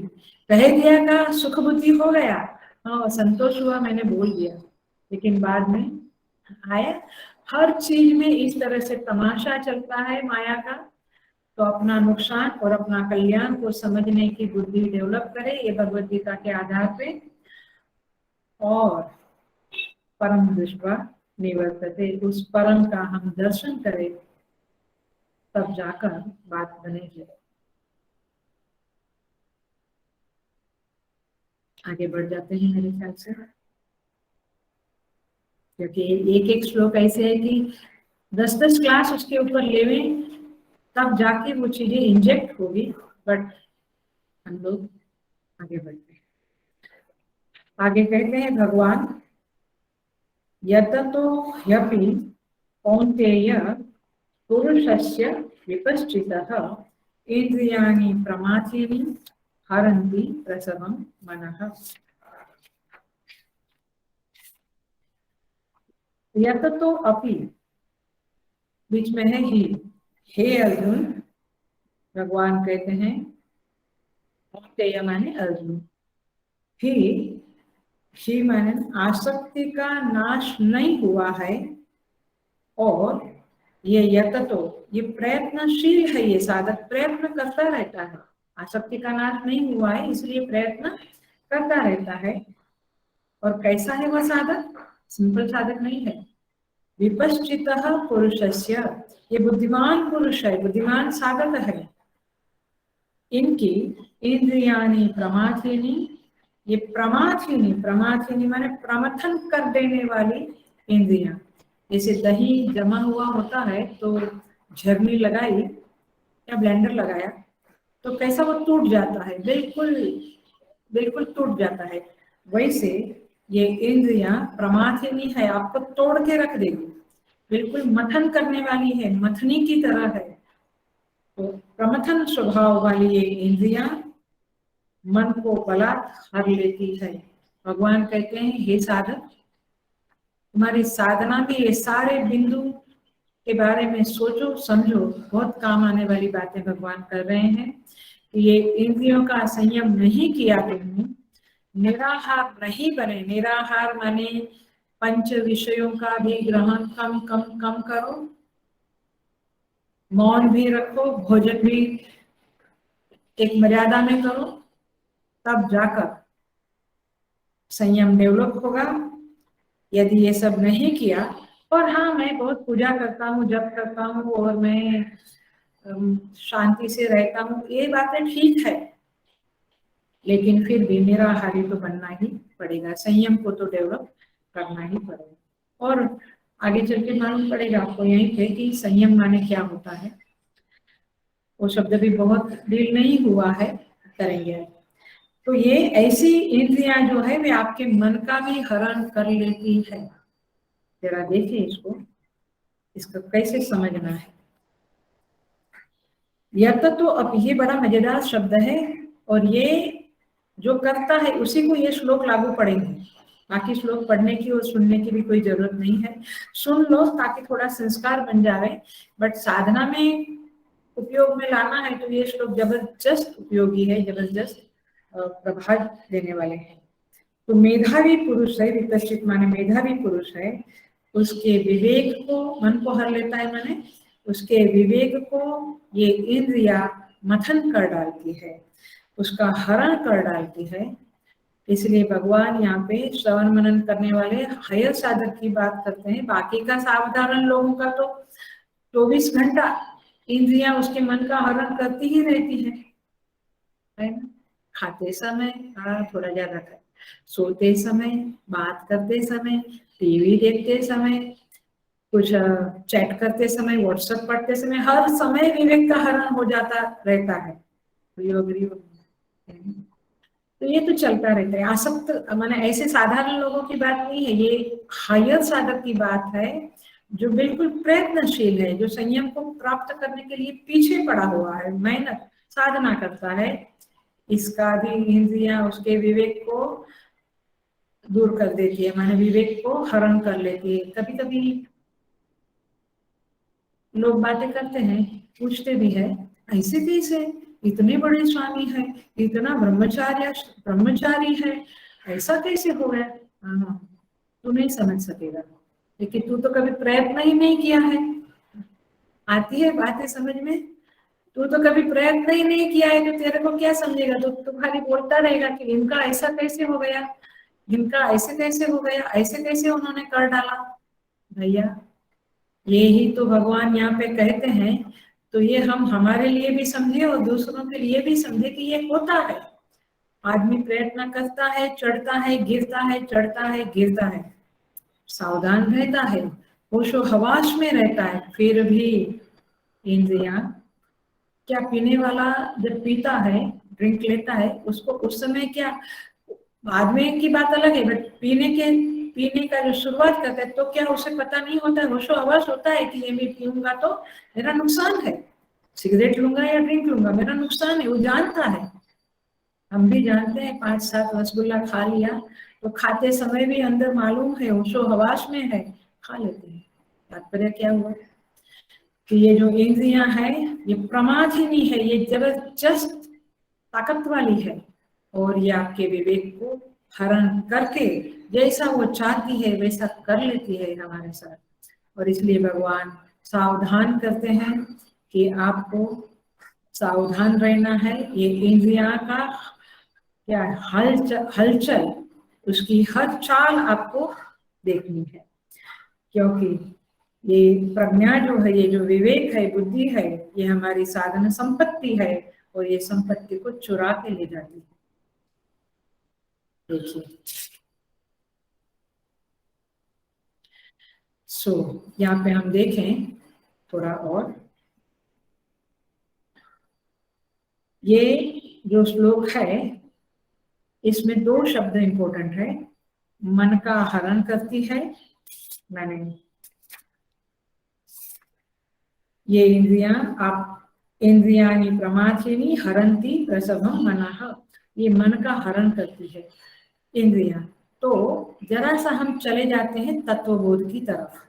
[SPEAKER 1] कह दिया का सुख बुद्धि हो गया, हाँ संतोष हुआ, मैंने बोल दिया, लेकिन बाद में आया। हर चीज में इस तरह से तमाशा चलता है माया का। तो अपना नुकसान और अपना कल्याण को समझने की बुद्धि डेवलप करे, ये भगवद गीता के आधार पे। और परम दृष्ट्वा निवर्तते, उस परम का हम दर्शन करें, तब जाकर बात बनेगी। आगे बढ़ जाते हैं मेरे ख्याल से, क्योंकि एक एक श्लोक ऐसे है कि 10-10 क्लास उसके ऊपर लेवें, तब जाके वो चीजें इंजेक्ट होगी। बट हम लोग आगे बढ़ते हैं। आगे कहते हैं भगवान, यततो ह्यपि कौन्तेय पुरुषस्य विपश्चितः इंद्रियाणि प्रमाथीनि हरन्ति प्रसवं मनः। यततो अपि, बीच में है ही। हे अर्जुन, भगवान कहते हैं, कौन्तेय माने अर्जुन, ही माने आसक्ति का नाश नहीं हुआ है, और ये यततो, ये प्रयत्नशील है, ये साधक प्रयत्न करता रहता है। आसक्ति का नाश नहीं हुआ है, इसलिए प्रयत्न करता रहता है। और कैसा है वह साधक? सिंपल साधक नहीं है। विपश्चितः पुरुषस्य, ये बुद्धिमान पुरुष है, बुद्धिमान साधक है। इनकी इंद्रियाणि प्रमाथिनी, ये प्रमाथिनी, प्रमाथिनी माने प्रमथन कर देने वाली इंद्रियां। जैसे दही जमा हुआ होता है, तो झरनी लगाई या ब्लेंडर लगाया तो कैसा वो टूट जाता है, बिल्कुल बिल्कुल टूट जाता है। वैसे ये इंद्रियां प्रमाथिनी है, आपको तोड़ के रख देगी, बिल्कुल मथन करने वाली है, मथनी की तरह है। तो प्रमथन स्वभाव वाली ये इंद्रियां मन को बलात् हर लेती है। भगवान कहते हैं, हे साधक, तुम्हारी साधना में ये सारे बिंदु के बारे में सोचो समझो, बहुत काम आने वाली बातें भगवान कर रहे हैं। ये इंद्रियों का संयम नहीं किया तुमने, निराहार नहीं बने। निराहार माने पंच विषयों का भी ग्रहण कम कम कम करो, मौन भी रखो, भोजन भी एक मर्यादा में करो, तब जाकर संयम डेवलप होगा। यदि ये सब नहीं किया, और हाँ मैं बहुत पूजा करता हूँ, जप करता हूँ, और मैं शांति से रहता हूँ, ये बातें ठीक है, लेकिन फिर भी निराहारी तो बनना ही पड़ेगा, संयम को तो डेवलप करना ही पड़ेगा। और आगे चल के मालूम पड़ेगा आपको यहीं पे कि संयम माने क्या होता है। वो शब्द भी बहुत डील नहीं हुआ है, करेंगे। तो ये ऐसी इंद्रियां जो है वे आपके मन का भी हरण कर लेती है। जरा देखिए इसको, इसको कैसे समझना है। यत तो अब ये बड़ा मजेदार शब्द है, और ये जो करता है उसी को ये श्लोक लागू पड़ेंगे। बाकी श्लोक पढ़ने की और सुनने की भी कोई जरूरत नहीं है, सुन लो ताकि थोड़ा संस्कार बन जाए, बट साधना में उपयोग में लाना है तो ये श्लोक जबरदस्त उपयोगी है, जबरदस्त प्रभाव देने वाले हैं। तो मेधावी पुरुष है, विकसित माने मेधावी पुरुष है, उसके विवेक को, मन को हर लेता है, माने उसके विवेक को ये इंद्रिया मथन कर डालती है, उसका हरण कर डालती है। इसलिए भगवान यहाँ पे श्रवण मनन करने वाले हायर साधक की बात करते हैं। बाकी का साधारण लोगों का तो 24 घंटा इंद्रियां उसके मन का हरण करती ही रहती है ना। खाते समय थोड़ा ज्यादा खाए, सोते समय, बात करते समय, टीवी देखते समय, कुछ चैट करते समय, व्हाट्सएप पढ़ते समय, हर समय विवेक का हरण हो जाता रहता है। तो ये तो चलता रहता है। आसक्त माने ऐसे साधारण लोगों की बात नहीं है, ये हायर साधक की बात है, जो बिल्कुल प्रयत्नशील है, जो संयम को प्राप्त करने के लिए पीछे पड़ा हुआ है, मेहनत साधना करता है। इसका भी इंद्रियां उसके विवेक को दूर कर देती है, माने विवेक को हरण कर लेती है। कभी कभी लोग बातें करते हैं, पूछते भी है, ऐसे कैसे, इतने बड़े स्वामी है, इतना ब्रह्मचारी है, ऐसा कैसे हो गया? हाँ, तू नहीं समझ सकेगा, लेकिन तू तो कभी प्रयत्न ही नहीं किया है। आती है बातें समझ में? तू तो कभी प्रयत्न ही नहीं किया है, तो तेरे को क्या समझेगा? तो तू खाली बोलता रहेगा कि इनका ऐसा कैसे हो गया, इनका ऐसे कैसे हो गया, ऐसे कैसे उन्होंने कर डाला। भैया ये ही तो भगवान यहाँ पे कहते हैं, तो ये हम हमारे लिए भी समझे और दूसरों के लिए भी समझे कि ये होता है। आदमी प्रयत्न करता है, चढ़ता है, गिरता है, चढ़ता है, गिरता है, सावधान रहता है, होशो हवास में रहता है, फिर भी इंद्रियां, क्या पीने वाला जब पीता है, ड्रिंक लेता है, उसको उस समय क्या, बाद में की बात अलग है, बट पीने का जो शुरुआत करता है तो क्या उसे पता नहीं होता है, होशो हवास होता है कि ये मैं पीऊंगा तो मेरा नुकसान है, सिगरेट लूंगा या ड्रिंक लूंगा मेरा नुकसान है, वो जानता है। हम भी जानते हैं, 5-7 रसगुल्ला खा लिया तो खाते समय भी अंदर मालूम है, होशो हवास में है, खा लेते हैं। तात्पर्य क्या हुआ कि ये जो इंद्रियां है ये प्रमादिनी है, ये जबरदस्त ताकत वाली है, और ये आपके विवेक को हरण करके जैसा वो चाहती है वैसा कर लेती है हमारे साथ। और इसलिए भगवान सावधान करते हैं कि आपको सावधान रहना है। ये इंद्रियां का क्या हलचल, उसकी हर चाल आपको देखनी है, क्योंकि ये प्रज्ञा जो है, ये जो विवेक है, बुद्धि है, ये हमारी साधन संपत्ति है, और ये संपत्ति को चुरा के ले जाती है। देखिए यहाँ पे हम देखें थोड़ा और, ये जो श्लोक है इसमें 2 शब्द इंपॉर्टेंट है, मन का हरण करती है, मैंने ये इंद्रियाणि प्रमाथिनी हरंती प्रसभम मनः, ये मन का हरण करती है इंद्रियां। तो जरा सा हम चले जाते हैं तत्वबोध की तरफ।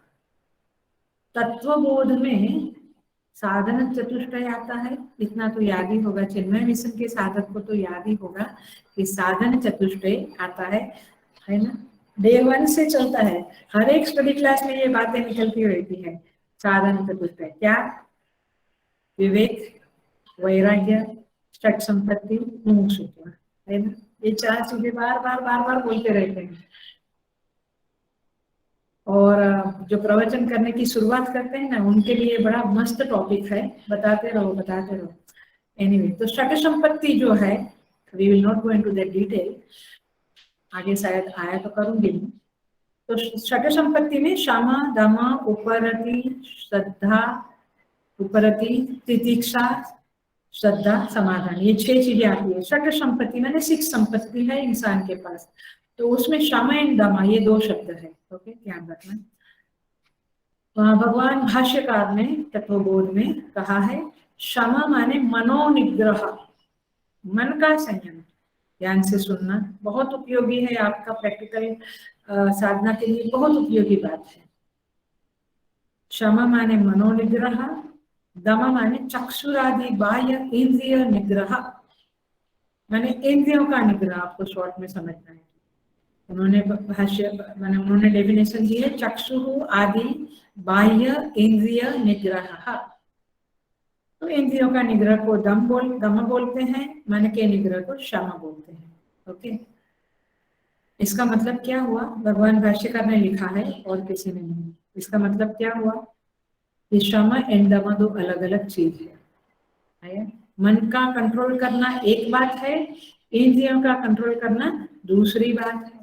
[SPEAKER 1] तत्वबोध में साधन चतुष्टय आता है, इतना तो याद ही होगा, चिन्मय मिशन के साधक को तो याद ही होगा कि साधन चतुष्टय आता है ना। डे 1 से चलता है, हर एक स्टडी क्लास में ये बातें निकलती रहती है। साधन चतुष्टय क्या? विवेक, वैराग्य, षट संपत्ति, मुमुक्षुत्व, है ना। ये 4 चीजें बार बार बोलते रहते हैं। और जो प्रवचन करने की शुरुआत करते हैं ना, उनके लिए बड़ा मस्त टॉपिक है, बताते रहो। एनीवे, तो षट संपत्ति जो है, we will not go into that detail, आगे शायद आया तो करूंगी मैं। तो षट संपत्ति में क्षमा, दम, उपरति, श्रद्धा, उपरति, तितिक्षा, श्रद्धा, समाधान, ये 6 चीजें आती है। षट संपत्ति मैंने 6 संपत्ति है इंसान के पास, तो उसमें क्षमा एंड दमा ये 2 शब्द है, ओके, ध्यान रखना। वहां भगवान भाष्यकार ने तत्वबोध में कहा है, क्षमा माने मनोनिग्रह, मन का संयम, ध्यान से सुनना बहुत उपयोगी है, आपका प्रैक्टिकल साधना के लिए बहुत उपयोगी बात है। शम माने मनोनिग्रह, दम माने चक्षुरादि बाह्य इंद्रिय निग्रह, माने इंद्रियों का निग्रह। आपको शॉर्ट में समझना है। उन्होंने भाष्य माने उन्होंने डेफिनेशन दी है, चक्षु आदि बाह्य इंद्रिय निग्रह। तो इंद्रियों का निग्रह को दम बोलते हैं, मन के निग्रह को शम बोलते हैं। ओके, इसका मतलब क्या हुआ? भगवान भाष्यकार ने लिखा है और किसी ने नहीं। इसका मतलब क्या हुआ कि शम एंड दम दो अलग अलग चीज है। मन का कंट्रोल करना एक बात है, इंद्रियों का कंट्रोल करना दूसरी बात है।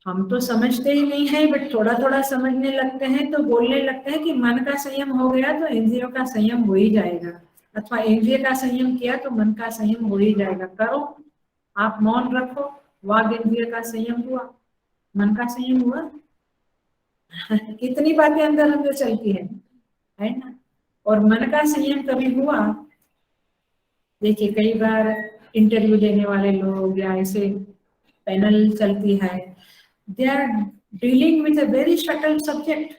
[SPEAKER 1] हम तो समझते ही नहीं है, बट थोड़ा थोड़ा समझने लगते हैं तो बोलने लगते हैं कि मन का संयम हो गया तो इंद्रियों का संयम हो ही जाएगा, अथवा इंद्रिय का संयम किया तो मन का संयम हो ही जाएगा। करो, आप मौन रखो, वाग इंद्रिय का संयम हुआ, मन का संयम हुआ। कितनी बातें अंदर अंदर चलती है ना। और मन का संयम कभी हुआ, देखिए कई बार इंटरव्यू देने वाले लोग या ऐसे पैनल चलती है, they are dealing with a very subtle subject.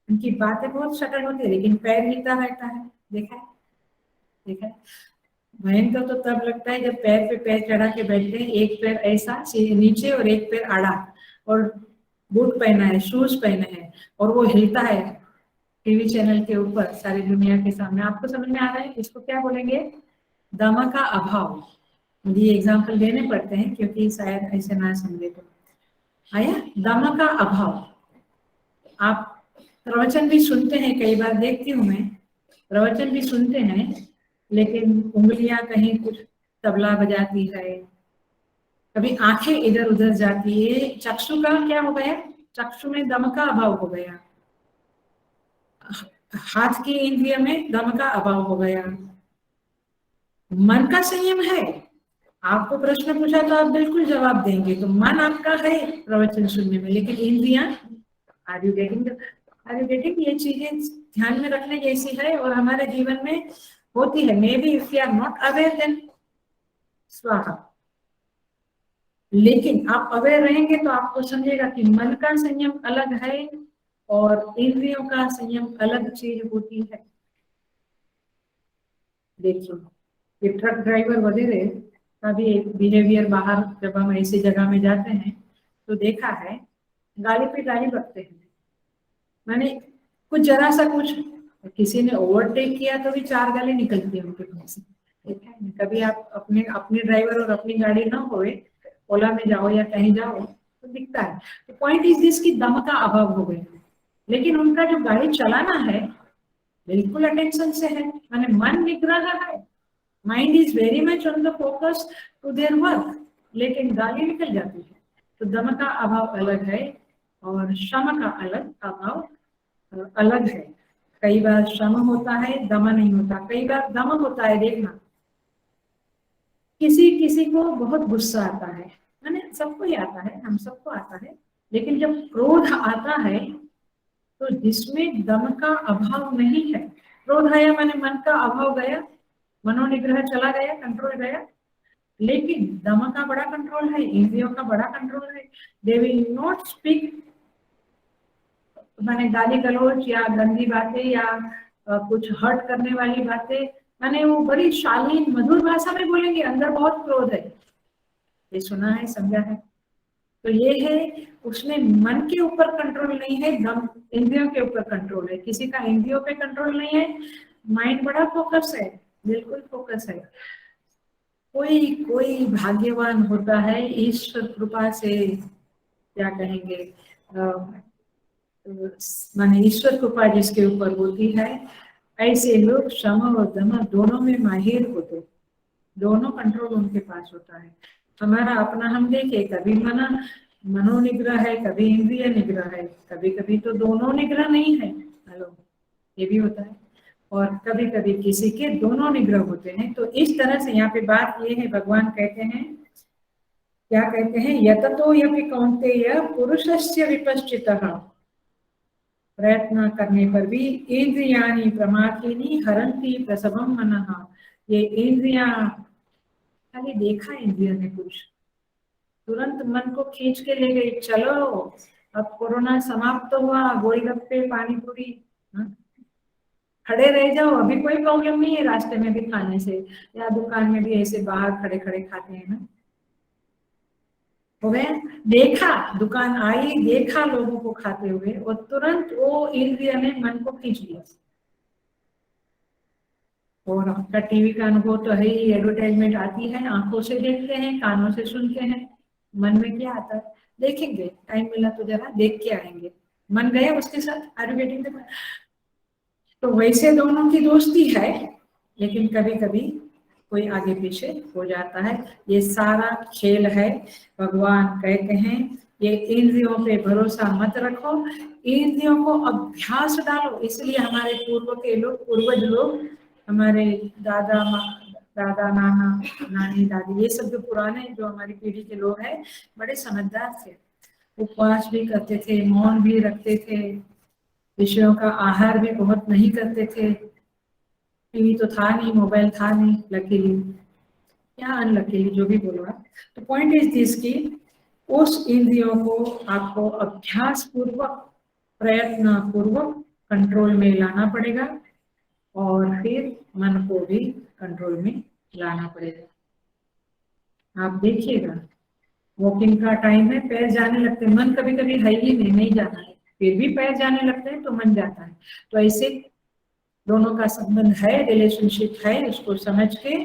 [SPEAKER 1] उनकी बातें बहुत शटल होती है, लेकिन पैर हिलता रहता है। देखा देखा, भयंकर तो तब लगता है जब पैर पे पैर चढ़ा के बैठते हैं, एक पैर ऐसा नीचे और एक पैर आड़ा, और बूट पहना है, शूज पहने हैं, और वो हिलता है टीवी चैनल के ऊपर सारी दुनिया के सामने। आपको समझ में आ रहा है इसको क्या बोलेंगे? दम का अभाव। मुझे ये एग्जाम्पल देने पड़ते हैं क्योंकि शायद ऐसे ना समझे तो। आया दम का अभाव। आप प्रवचन भी सुनते हैं, कई बार देखती हूँ मैं, प्रवचन भी सुनते हैं, लेकिन उंगलियां कहीं कुछ तबला बजाती है, कभी आंखें इधर उधर जाती है। चक्षु का क्या हो गया? चक्षु में दम का अभाव हो गया, हाथ की इंद्रिय में दम का अभाव हो गया। मन का संयम है, आपको प्रश्न पूछा तो आप बिल्कुल जवाब देंगे, तो मन आपका है प्रवचन सुनने में, लेकिन इंद्रियां, आर यू गेटिंग ये चीजें ध्यान में रखने जैसी है और हमारे जीवन में होती है। Maybe if you are not aware then स्वाहा, लेकिन आप अवेयर रहेंगे तो आपको समझेगा कि मन का संयम अलग है और इंद्रियों का संयम अलग चीज होती है। देखिए ये ट्रक ड्राइवर वगैरह का भी एक बिहेवियर, बाहर जब हम ऐसी जगह में जाते हैं तो देखा है, गाड़ी पे गाड़ी रखते हैं, मैंने कुछ जरा सा कुछ किसी ने ओवरटेक किया तो भी चार गाली निकलती है उनके पास। कभी आप अपने अपने ड्राइवर और अपनी गाड़ी ना होए, ओला में जाओ या कहीं जाओ तो दिखता है। तो पॉइंट इज दिस की दम का अभाव हो गया, लेकिन उनका जो गाड़ी चलाना है बिल्कुल अटेंशन से है, माने मन निग्रह है, mind is very much on the focus to their work, लेकिन गाली निकल जाती है। तो दम का अभाव अलग है और शम का अलग अभाव अलग है। कई बार श्रम होता है, दम नहीं होता। कई बार दम होता है। देखना, किसी किसी को बहुत गुस्सा आता है, मैंने सबको ही आता है, हम सबको आता है, लेकिन जब क्रोध आता है तो जिसमें दम का अभाव नहीं है, क्रोध आया मैंने मन का अभाव गया, मनोनिग्रह चला गया, कंट्रोल गया, लेकिन दम का बड़ा कंट्रोल है, इंद्रियों का बड़ा कंट्रोल है। दे विल नॉट स्पीक मैंने गाली गलौज या गंदी बातें या कुछ हर्ट करने वाली बातें, मैंने वो बड़ी शालीन मधुर भाषा में बोलेंगे, अंदर बहुत क्रोध है। ये सुना है, समझा है। तो ये है, उसमें मन के ऊपर कंट्रोल नहीं है, दम इंद्रियों के ऊपर कंट्रोल है। किसी का इंद्रियों पे कंट्रोल नहीं है, माइंड बड़ा फोकस है, बिल्कुल फोकस है। कोई कोई भाग्यवान होता है, ईश्वर कृपा से क्या कहेंगे, माने ईश्वर कृपा जिसके ऊपर होती है, ऐसे लोग शम और दम दोनों में माहिर होते, दोनों कंट्रोल उनके पास होता है। हमारा अपना हम देखे, कभी मनोनिग्रह है, कभी इंद्रिय निग्रह है, कभी कभी तो दोनों निग्रह नहीं है, हेलो, ये भी होता है। और कभी कभी किसी के दोनों निग्रह होते हैं। तो इस तरह से यहाँ पे बात ये है, भगवान कहते हैं, क्या कहते हैं, यततो यपि कौन्तेय पुरुषस्य विपश्चितः, प्रयत्न करने पर भी इंद्रियाणि प्रमाथिनी हरन्ति प्रसवम मनः। ये इंद्रियां खाली देखा इंद्रियों ने कुछ, तुरंत मन को खींच के ले गई, चलो अब कोरोना समाप्त तो हुआ, गोलगप्पे पानी पूरी, खड़े रह जाओ, अभी कोई प्रॉब्लम नहीं है रास्ते में भी खाने से, या दुकान में भी ऐसे बाहर खड़े खड़े खाते हैं ना, हो गया। देखा, दुकान आई, देखा लोगों को खाते हुए, और तुरंत वो इंद्रिय ने मन को खींच लिया। और आपका टीवी का अनुभव तो है ही, एडवर्टाइजमेंट आती है, आंखों से देखते हैं, कानों से सुनते हैं, मन में क्या आता है, देखेंगे, टाइम मिला तो जरा देख के आएंगे, मन गया उसके साथ, आर यू गेटिंग द। तो वैसे दोनों की दोस्ती है, लेकिन कभी कभी कोई आगे पीछे हो जाता है, ये सारा खेल है। भगवान कहते हैं ये इंद्रियों पे भरोसा मत रखो, इंद्रियों को अभ्यास डालो। इसलिए हमारे पूर्वज लोग, हमारे दादा दादा नाना नानी दादी, ये सब जो पुराने जो हमारी पीढ़ी के लोग हैं, बड़े समझदार थे, उपवास भी करते थे, मौन भी रखते थे, विषयों का आहार भी बहुत नहीं करते थे, टीवी तो था नहीं, मोबाइल था नहीं, लकीली या अनलकीली, जो भी बोलो आप। तो पॉइंट इज दिस की उस इंद्रियों को आपको अभ्यास पूर्वक, प्रयत्न पूर्वक कंट्रोल में लाना पड़ेगा, और फिर मन को भी कंट्रोल में लाना पड़ेगा। आप देखिएगा, वॉकिंग का टाइम है, पैर जाने लगते हैं, मन कभी कभी है ही नहीं जाना है, फिर भी पैर जाने लगते हैं तो मन जाता है। तो ऐसे दोनों का संबंध है, रिलेशनशिप है, उसको समझ के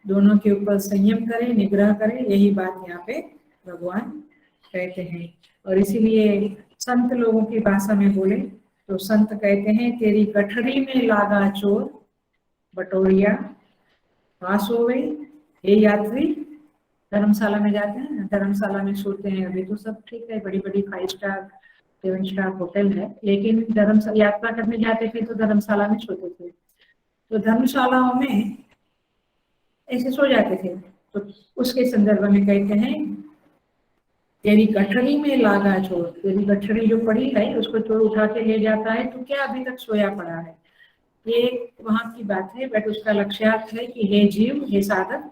[SPEAKER 1] दोनों के ऊपर संयम करें, निग्रह करें, यही बात यहाँ पे भगवान कहते हैं। और इसीलिए संत लोगों की भाषा में बोले तो संत कहते हैं, तेरी गठरी में लागा चोर बटोरिया पास हो गई। हे यात्री, धर्मशाला में जाते हैं, धर्मशाला में सोते हैं, अभी तो सब ठीक है, बड़ी बड़ी 5 स्टार 7 स्टार होटल है, लेकिन धर्मशाला यात्रा करने जाते थे तो धर्मशाला में सोते थे। तो धर्मशालाओं में ऐसे सो जाते थे, तो उसके संदर्भ में कहते हैं, तेरी गठरी में लागा चोर, तेरी गठरी जो पड़ी है उसको चोर उठा के ले जाता है, तो क्या अभी तक सोया पड़ा है। ये वहां की बात है, बट उसका लक्ष्यार्थ है कि हे जीव, हे साधक,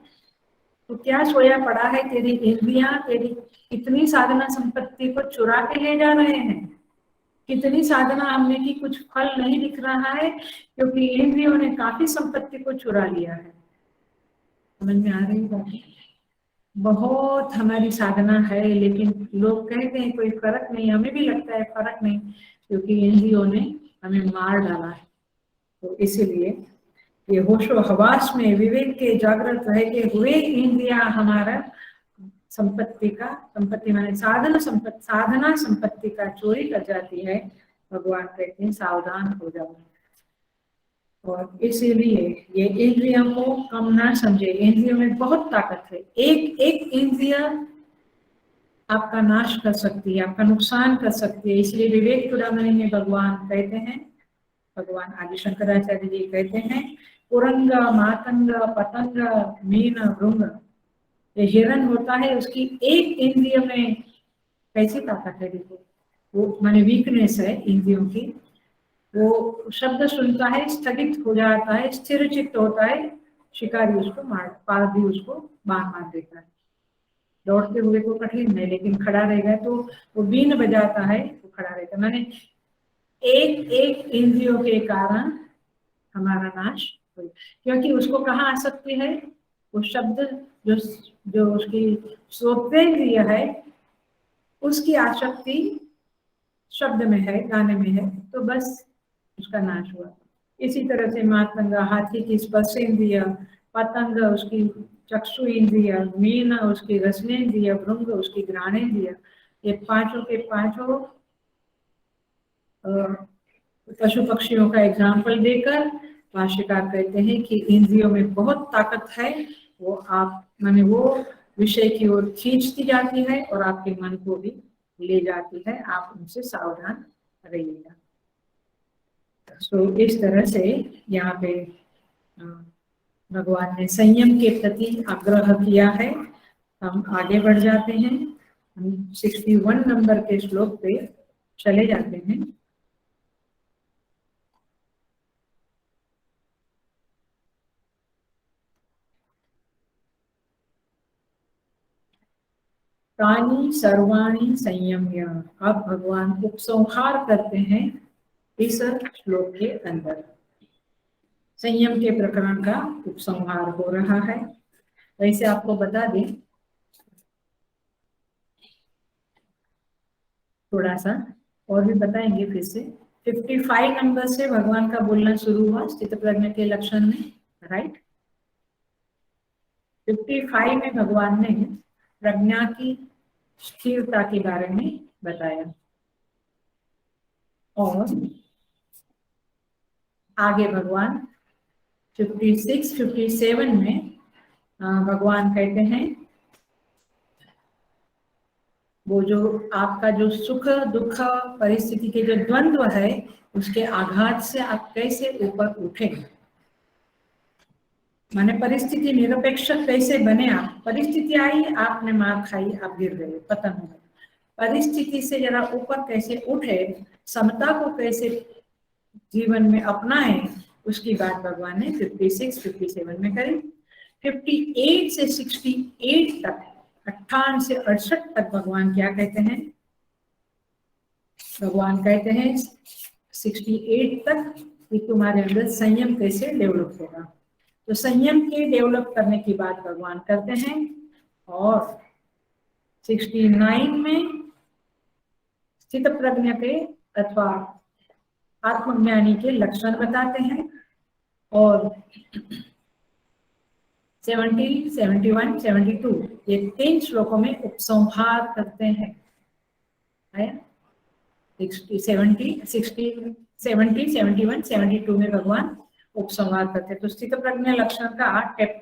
[SPEAKER 1] तो क्या सोया पड़ा है, तेरी इंद्रियां तेरी कितनी साधना संपत्ति को चुरा के ले जा रहे हैं, कितनी साधना हमने की, कुछ फल नहीं दिख रहा है, क्योंकि इंद्रियों ने काफी संपत्ति को चुरा लिया है। समझ में आ रही बात? बहुत हमारी साधना है, लेकिन लोग कहते हैं कोई फर्क नहीं, हमें भी लगता है फर्क नहीं, क्योंकि इंद्रियों ने हमें मार डाला है। तो इसीलिए ये होशो हवास में विवेक के जागृत रह के हुए इंद्रियां हमारा संपत्ति माने साधना संपत्ति का चोरी कर जाती है। भगवान कहते हैं सावधान हो जाओ। और इसीलिए ये इंद्रियों को कम ना समझे, इंद्रियों में बहुत ताकत है, एक एक इंद्रिय आपका नाश कर सकती है, आपका नुकसान कर सकती है। इसलिए विवेक चूड़ामणि में भगवान कहते हैं, भगवान आदि शंकराचार्य जी कहते हैं, कुरंग मातंग पतंग मीन भृंग, ये हिरण होता है, उसकी एक इंद्रिय में कैसी ताकत है, देखो वो माने वीकनेस है इंद्रियों की, वो शब्द सुनता है स्थगित हो जाता है, स्थिर चित्त होता है, शिकारी उसको पार भी उसको बाण मार देता है। दौड़ते हुए को कठिन है, लेकिन खड़ा रहेगा तो वो बीन बजाता है, वो खड़ा रहेगा। माने एक एक इंद्रियों के कारण हमारा नाश हो, क्योंकि उसको कहाँ आसक्ति है, वो शब्द जो जो उसकी श्रोतेंद्रिय है, उसकी आसक्ति शब्द में है, गाने में है, तो बस उसका नाश हुआ। इसी तरह से मातंग हाथी की स्पर्शेंद्रिय, पतंग उसकी चक्षु इंद्रिय, मीन उसकी रसनेन्द्रिय, भृंग उसकी घ्राणेन्द्रिय, ये पांचों के पांचों पशु पक्षियों का एग्जाम्पल देकर भाष्यकार कहते हैं कि इंद्रियों में बहुत ताकत है, वो आप माने वो विषय की ओर खींचती जाती है और आपके मन को भी ले जाती है, आप उनसे सावधान रहिएगा। तो इस तरह से यहाँ पे भगवान ने संयम के प्रति आग्रह किया है। हम आगे बढ़ जाते हैं, हम 61 नंबर के श्लोक पे चले जाते हैं। तानि सर्वाणि संयम्य। अब भगवान उपसंहार करते हैं इस श्लोक के अंदर। संयम के प्रकरण का उपसंहार हो रहा है। वैसे आपको बता दें थोड़ा सा और भी बताएंगे फिर से। 55 नंबर से भगवान का बोलना शुरू हुआ स्थितप्रज्ञ के लक्षण में, राइट। 55 में भगवान ने प्रज्ञा की स्थिरता के बारे में बताया और आगे भगवान 56, 57 में भगवान कहते हैं वो जो आपका जो सुख दुख परिस्थिति के जो द्वंद्व है उसके आघात से आप कैसे ऊपर उठेंगे, माने परिस्थिति निरपेक्ष कैसे बने। आप परिस्थिति आई, आपने मार खाई, आप गिर गए, पतन हो गए, परिस्थिति से जरा ऊपर कैसे उठे, समता को कैसे जीवन में अपनाए, उसकी बात भगवान ने 56, 57 में करी। 58 से 68 तक, 58 से 68 तक भगवान क्या कहते हैं? भगवान कहते हैं 68 तक कि तुम्हारे अंदर संयम कैसे डेवलप होगा। तो संयम के डेवलप करने की बात भगवान करते हैं और 69 में स्थित प्रज्ञ के अथवा आत्मज्ञानी के लक्षण बताते हैं और 70, 71, 72 ये 3 श्लोकों में उपसंहार करते हैं। 70, 71, 72 में भगवान उपसंहार करते हैं। तो स्थित प्रज्ञ लक्षण का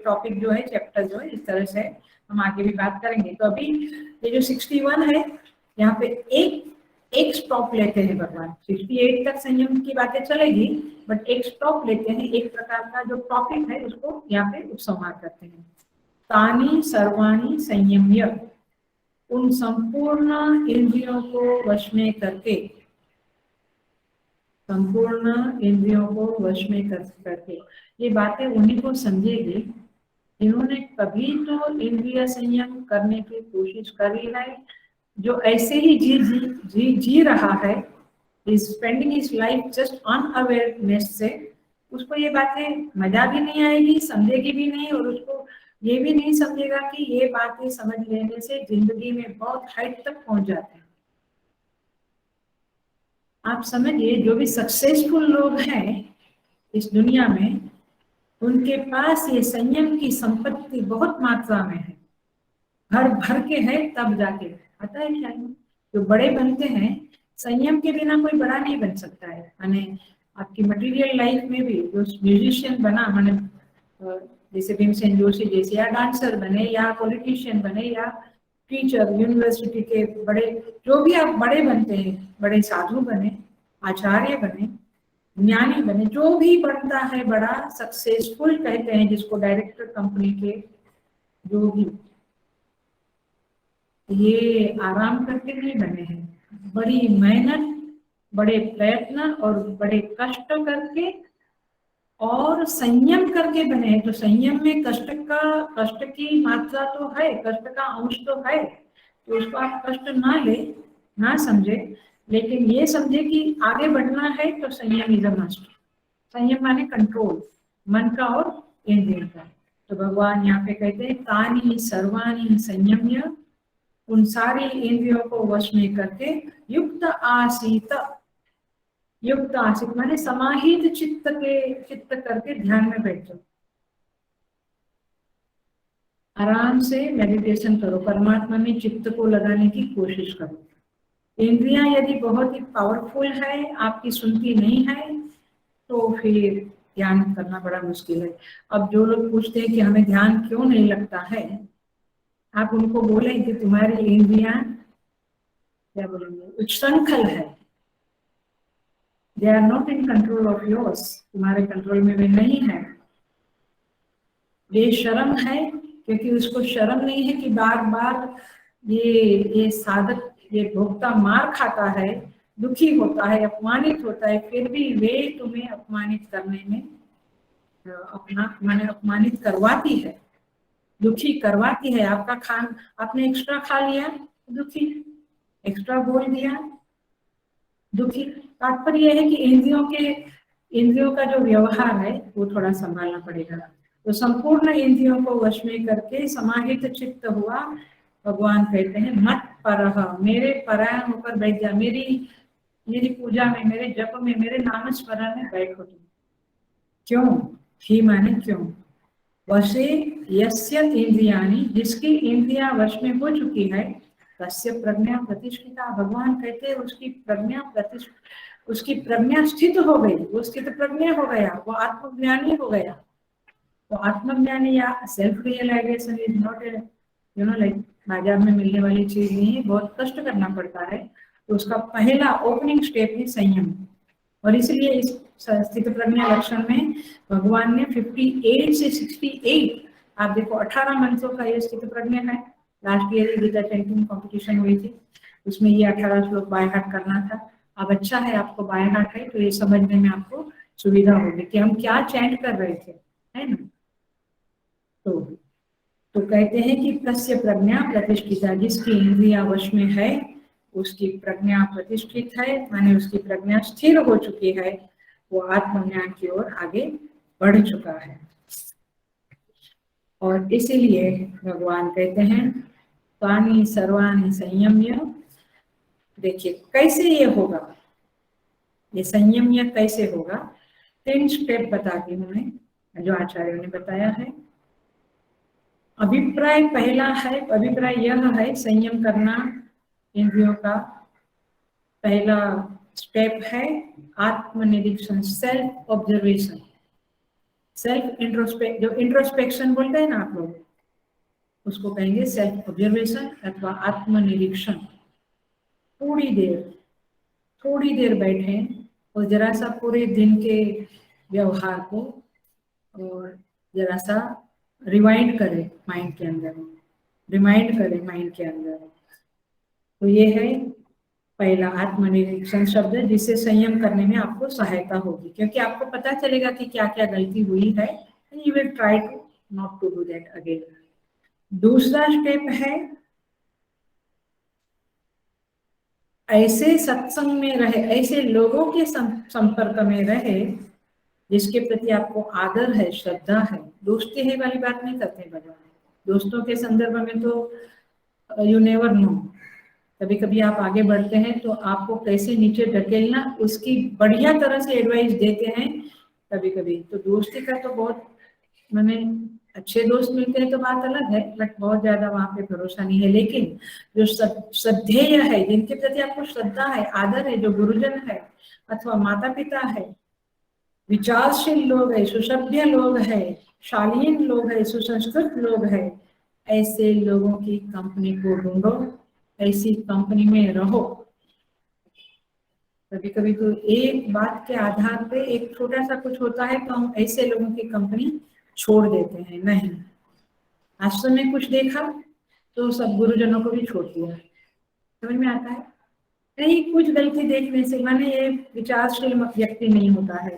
[SPEAKER 1] टॉपिक जो है, चैप्टर जो है, इस तरह से हम आगे भी बात करेंगे। तो अभी ये जो 61 है यहाँ पे एक स्टॉप लेते हैं भगवान। 68 तक संयम की बातें चलेगी बट एक स्टॉप लेते हैं, एक प्रकार का जो टॉपिक है उसको यहाँ पे उपसंहार करते हैं। तानि सर्वाणि संयम्य, उन संपूर्ण इंद्रियों को वश में करके, संपूर्ण इंद्रियों को वश में करके। ये बातें उन्हीं को समझेगी जिन्होंने कभी तो इंद्रिय संयम करने की कोशिश करी है, जो ऐसे ही जी रहा है, is spending his life just unawareness से, उसको ये बातें मजा भी नहीं आएगी, समझेगी भी नहीं और उसको ये भी नहीं समझेगा कि ये बातें समझ लेने से जिंदगी में बहुत हाइट तक पहुंच जाते हैं। आप समझिए जो भी सक्सेसफुल लोग हैं इस दुनिया में, उनके पास ये संयम की संपत्ति बहुत मात्रा में है, भर भर के है, तब जाके आता है क्या। जो बड़े बनते हैं संयम के बिना कोई बड़ा नहीं बन सकता है। माने आपकी मटेरियल लाइफ में भी जो म्यूजिशियन बना, माने जैसे भीमसेन जोशी जैसे, या डांसर बने या पॉलिटिशियन बने या टीचर, यूनिवर्सिटी के बड़े, जो भी आप बड़े बनते हैं, बड़े साधु बने, आचार्य बने, ज्ञानी बने, जो भी बनता है बड़ा सक्सेसफुल कहते हैं जिसको, डायरेक्टर कंपनी के जो भी, ये आराम करके नहीं बने हैं, बड़ी मेहनत, बड़े प्रयत्न और बड़े कष्ट करके और संयम करके बने हैं। तो संयम में कष्ट की मात्रा तो है, कष्ट का अंश तो है, तो उसको आप कष्ट ना ले, ना समझे, लेकिन ये समझे कि आगे बढ़ना है तो संयम इज अ मस्ट। संयम माने कंट्रोल, मन का और इंद्रियों का। तो भगवान यहाँ पे कहते हैं तानि सर्वाणि संयम्य, उन सारी इंद्रियों को वश में करके युक्त आसीत, युक्त आसीत माने समाहित चित्त करके ध्यान में बैठ जाओ, आराम से मेडिटेशन करो, परमात्मा में चित्त को लगाने की कोशिश करो। इंद्रियां यदि बहुत ही पावरफुल है, आपकी सुनती नहीं है, तो फिर ध्यान करना बड़ा मुश्किल है। अब जो लोग पूछते हैं कि हमें ध्यान क्यों नहीं लगता है, आप उनको बोले कि तुम्हारी इंद्रियां क्या बोलेंगे, उच्छृंखल है, they are not in control of yours, तुम्हारे कंट्रोल में वे नहीं है। बेशर्म है क्योंकि उसको शर्म नहीं है कि बार बार ये साधक, ये भोक्ता मार खाता है, दुखी होता है, अपमानित होता है, फिर भी वे तुम्हें अपमानित करने में अपना माने अपमानित करवाती है। दुखी करवाती है। आपका खान आपने एक्स्ट्रा खा लिया, दुखी, एक्स्ट्रा बोल दिया, दुखी। तात्पर्य यह है कि इंद्रियों का जो व्यवहार है वो थोड़ा संभालना पड़ेगा। तो संपूर्ण इंद्रियों को वश में करके समाहित चित्त हुआ, भगवान कहते हैं मत परह, मेरे परायण होकर बैठ जा, मेरी पूजा में, मेरे जप में, मेरे नाम स्मरण में बैठो तुम। क्यों? ही माने क्यों? वशे यस्य इंद्रियाणि, जिसकी इंद्रियां वश में हो चुकी है, तस्य प्रज्ञा प्रतिष्ठिता, भगवान कहते हैं उसकी प्रज्ञा स्थित हो गई, वो स्थित प्रज्ञा हो गया, वो आत्मज्ञानी हो गया। तो आत्मज्ञानी या self realization is not a like बाजार में मिलने वाली चीज नहीं है, बहुत कष्ट करना पड़ता है। तो उसका पहला ओपनिंग स्टेप है संयम। और इसलिए इस स्थित प्रज्ञा लक्षण में भगवान ने 58 से 68, आप देखो 18 मंत्रों का ये स्थित प्रज्ञा है। Last year Gita chanting competition हुई थी, उसमें ये 18 श्लोक बाय हार्ट करना था। अब अच्छा है आपको बाय हार्ट है, तो ये समझने में आपको सुविधा होगी कि हम क्या चैंट कर रहे थे, है ना। तो कहते हैं कि तस्य प्रज्ञा प्रतिष्ठिता, जिसकी इंद्रिया वश में है उसकी प्रज्ञा प्रतिष्ठित है, माने उसकी प्रज्ञा स्थिर हो चुकी है, वो आत्मज्ञान की ओर आगे बढ़ चुका है। और इसीलिए भगवान कहते हैं तानि सर्वाणि संयम्य। देखिए कैसे ये होगा, ये संयम्य कैसे होगा, 3 स्टेप बताती हूँ मैं जो आचार्यों ने बताया है। अभिप्राय पहला है, अभिप्राय यह है संयम करना इंद्रियों का पहला स्टेप है आत्मनिरीक्षण, सेल्फ ऑब्जर्वेशन, सेल्फ जो इंट्रोस्पेक्शन बोलते हैं ना आप लोग, उसको कहेंगे सेल्फ ऑब्जर्वेशन अथवा आत्मनिरीक्षण। थोड़ी देर बैठे और जरा सा पूरे दिन के व्यवहार को और जरा सा रिवाइंड करें माइंड के अंदर, रिमाइंड करें माइंड के अंदर। तो ये है पहला आत्मनिरीक्षण शब्द, जिससे संयम करने में आपको सहायता होगी, क्योंकि आपको पता चलेगा कि क्या क्या गलती हुई है, you will try to not to do that again. दूसरा स्टेप है ऐसे सत्संग में रहे, ऐसे लोगों के संपर्क में रहे जिसके प्रति आपको आदर है, श्रद्धा है। दोस्ती है वाली बात नहीं करते भगवान, दोस्तों के संदर्भ में तो यू नेवर नो, कभी कभी आप आगे बढ़ते हैं तो आपको कैसे नीचे ढकेलना उसकी बढ़िया तरह से एडवाइस देते हैं कभी कभी। तो दोस्ती का तो बहुत, मैंने अच्छे दोस्त मिलते हैं तो बात अलग है, बट बहुत ज्यादा वहां पे भरोसा नहीं है। लेकिन जो श्रद्धेय है, जिनके प्रति आपको श्रद्धा है, आदर है, जो गुरुजन है अथवा माता पिता है, विचारशील लोग है, सुसभ्य लोग है, शालीन लोग है, सुसंस्कृत लोग है, ऐसे लोगों की कंपनी को ढूंढो, ऐसी कंपनी में रहो। कभी कभी तो एक बात के आधार पे एक छोटा सा कुछ होता है तो हम ऐसे लोगों की कंपनी छोड़ देते हैं। नहीं, आश्रम में कुछ देखा तो सब गुरुजनों को भी छोड़ दिया, समझ में आता है। नहीं, कुछ गलती देखने से माने ये विचारशील व्यक्ति नहीं होता है।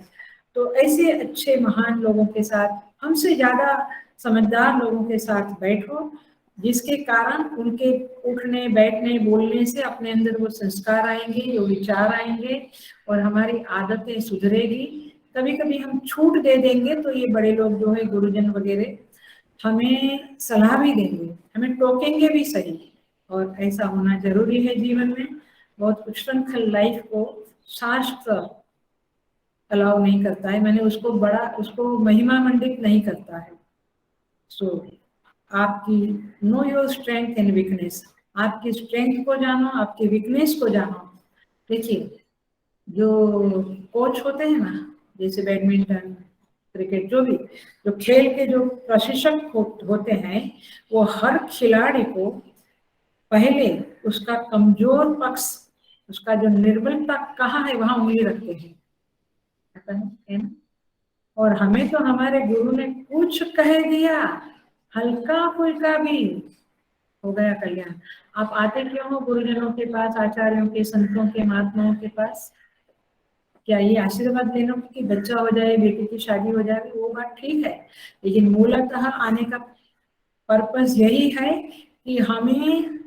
[SPEAKER 1] तो ऐसे अच्छे महान लोगों के साथ, हमसे ज्यादा समझदार लोगों के साथ बैठो, जिसके कारण उनके उठने बैठने बोलने से अपने अंदर वो संस्कार आएंगे, वो विचार आएंगे और हमारी आदतें सुधरेगी। कभी कभी हम छूट दे देंगे तो ये बड़े लोग जो है गुरुजन वगैरह हमें सलाह भी देंगे, हमें टोकेंगे भी सही, और ऐसा होना जरूरी है जीवन में। बहुत उच्छृंखल लाइफ को शास्त्र अलाउ नहीं करता है, मैंने उसको महिमा मंडित नहीं करता है। सो आपकी know your strength and weakness, आपकी स्ट्रेंथ को जानो, आपकी वीकनेस को जानो। देखिए जो कोच होते हैं ना, जैसे बैडमिंटन, क्रिकेट, जो खेल के जो प्रशिक्षक होते हैं, वो हर खिलाड़ी को पहले उसका कमजोर पक्ष, उसका जो निर्बलता कहाँ है वहां उंगली रखते हैं, है ना। और हमें तो हमारे गुरु ने कुछ कह दिया, हल्का फुल्का भी, हो गया कल्याण। आप आते क्यों हो गुरुजनों के पास, आचार्यों के, संतों के, महात्माओं के पास? क्या ये आशीर्वाद लेना कि बच्चा हो जाए, बेटी की शादी हो जाए, वो बात ठीक है, लेकिन मूलतः आने का पर्पस यही है कि हमें,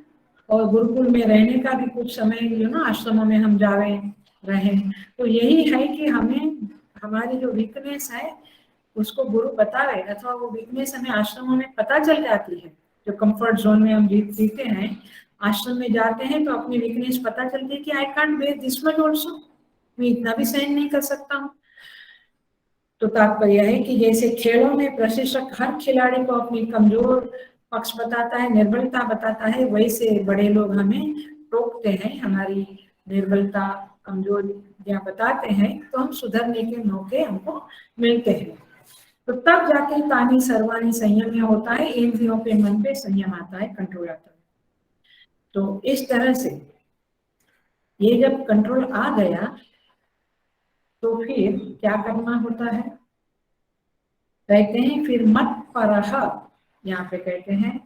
[SPEAKER 1] और गुरुकुल में रहने का भी कुछ समय आश्रमों में हम जा रहे, तो यही है कि हमें हमारी जो वीकनेस है उसको गुरु बता रहे, अथवा वो वीकनेस हमें आश्रमों में पता चल जाती है। जो कंफर्ट जोन में हम जीते हैं, आश्रम में जाते हैं तो अपनी वीकनेस पता चलती है कि I can't bear this much also, मैं इतना भी सहन नहीं कर सकता हूँ। तो तात्पर्य है कि जैसे खेलों में प्रशिक्षक हर खिलाड़ी को अपनी कमजोर पक्ष बताता है, निर्बलता बताता है, वैसे बड़े लोग हमें टोकते हैं, हमारी निर्बलता कमजोरियां बताते हैं, तो हम सुधरने के मौके हमको मिलते हैं। तो तब जाके तानी सर्वाणी संयम में होता है, इंद्रियों पे मन पे संयम आता है, कंट्रोल आता है। तो इस तरह से ये जब कंट्रोल आ गया तो फिर क्या करना होता है, कहते हैं फिर मत परह, यहाँ पे कहते हैं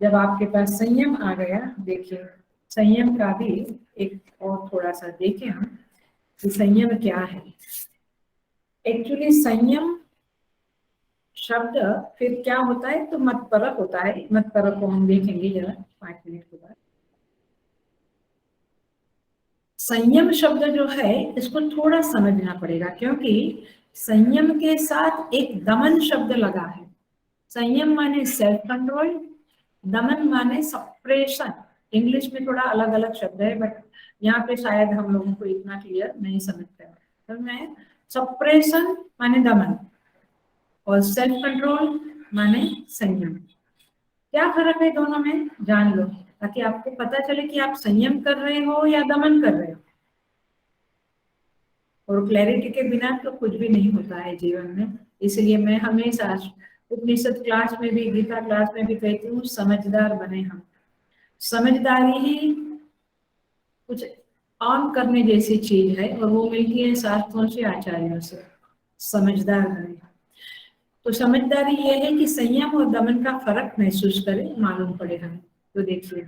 [SPEAKER 1] जब आपके पास संयम आ गया, देखिए संयम का भी एक और थोड़ा सा देखें हम कि संयम क्या है। एक्चुअली संयम शब्द फिर क्या होता है, तो मत परक होता है। मत परक को हम देखेंगे जरा 5 मिनट के बाद। संयम शब्द जो है इसको थोड़ा समझना पड़ेगा, क्योंकि संयम के साथ एक दमन शब्द लगा है। संयम माने सेल्फ कंट्रोल, दमन माने सप्रेशन। इंग्लिश में थोड़ा अलग अलग शब्द है, बट यहाँ पे शायद हम लोगों को इतना क्लियर नहीं समझते हैं। तो मैं सप्रेशन माने दमन और सेल्फ कंट्रोल माने संयम। क्या फर्क है दोनों में, जान लो, ताकि आपको पता चले कि आप संयम कर रहे हो या दमन कर रहे हो। और क्लैरिटी के बिना तो कुछ भी नहीं होता है जीवन में। इसलिए मैं हमेशा उपनिषद क्लास में भी, गीता क्लास में भी कहती हूँ, समझदार बने हम। समझदारी ही कुछ आम करने जैसी चीज है, और वो मिलती है शास्त्रों से, आचार्यों से। समझदार बने। तो समझदारी ये है कि संयम और दमन का फर्क महसूस करें, मालूम पड़े हमें। तो देखिए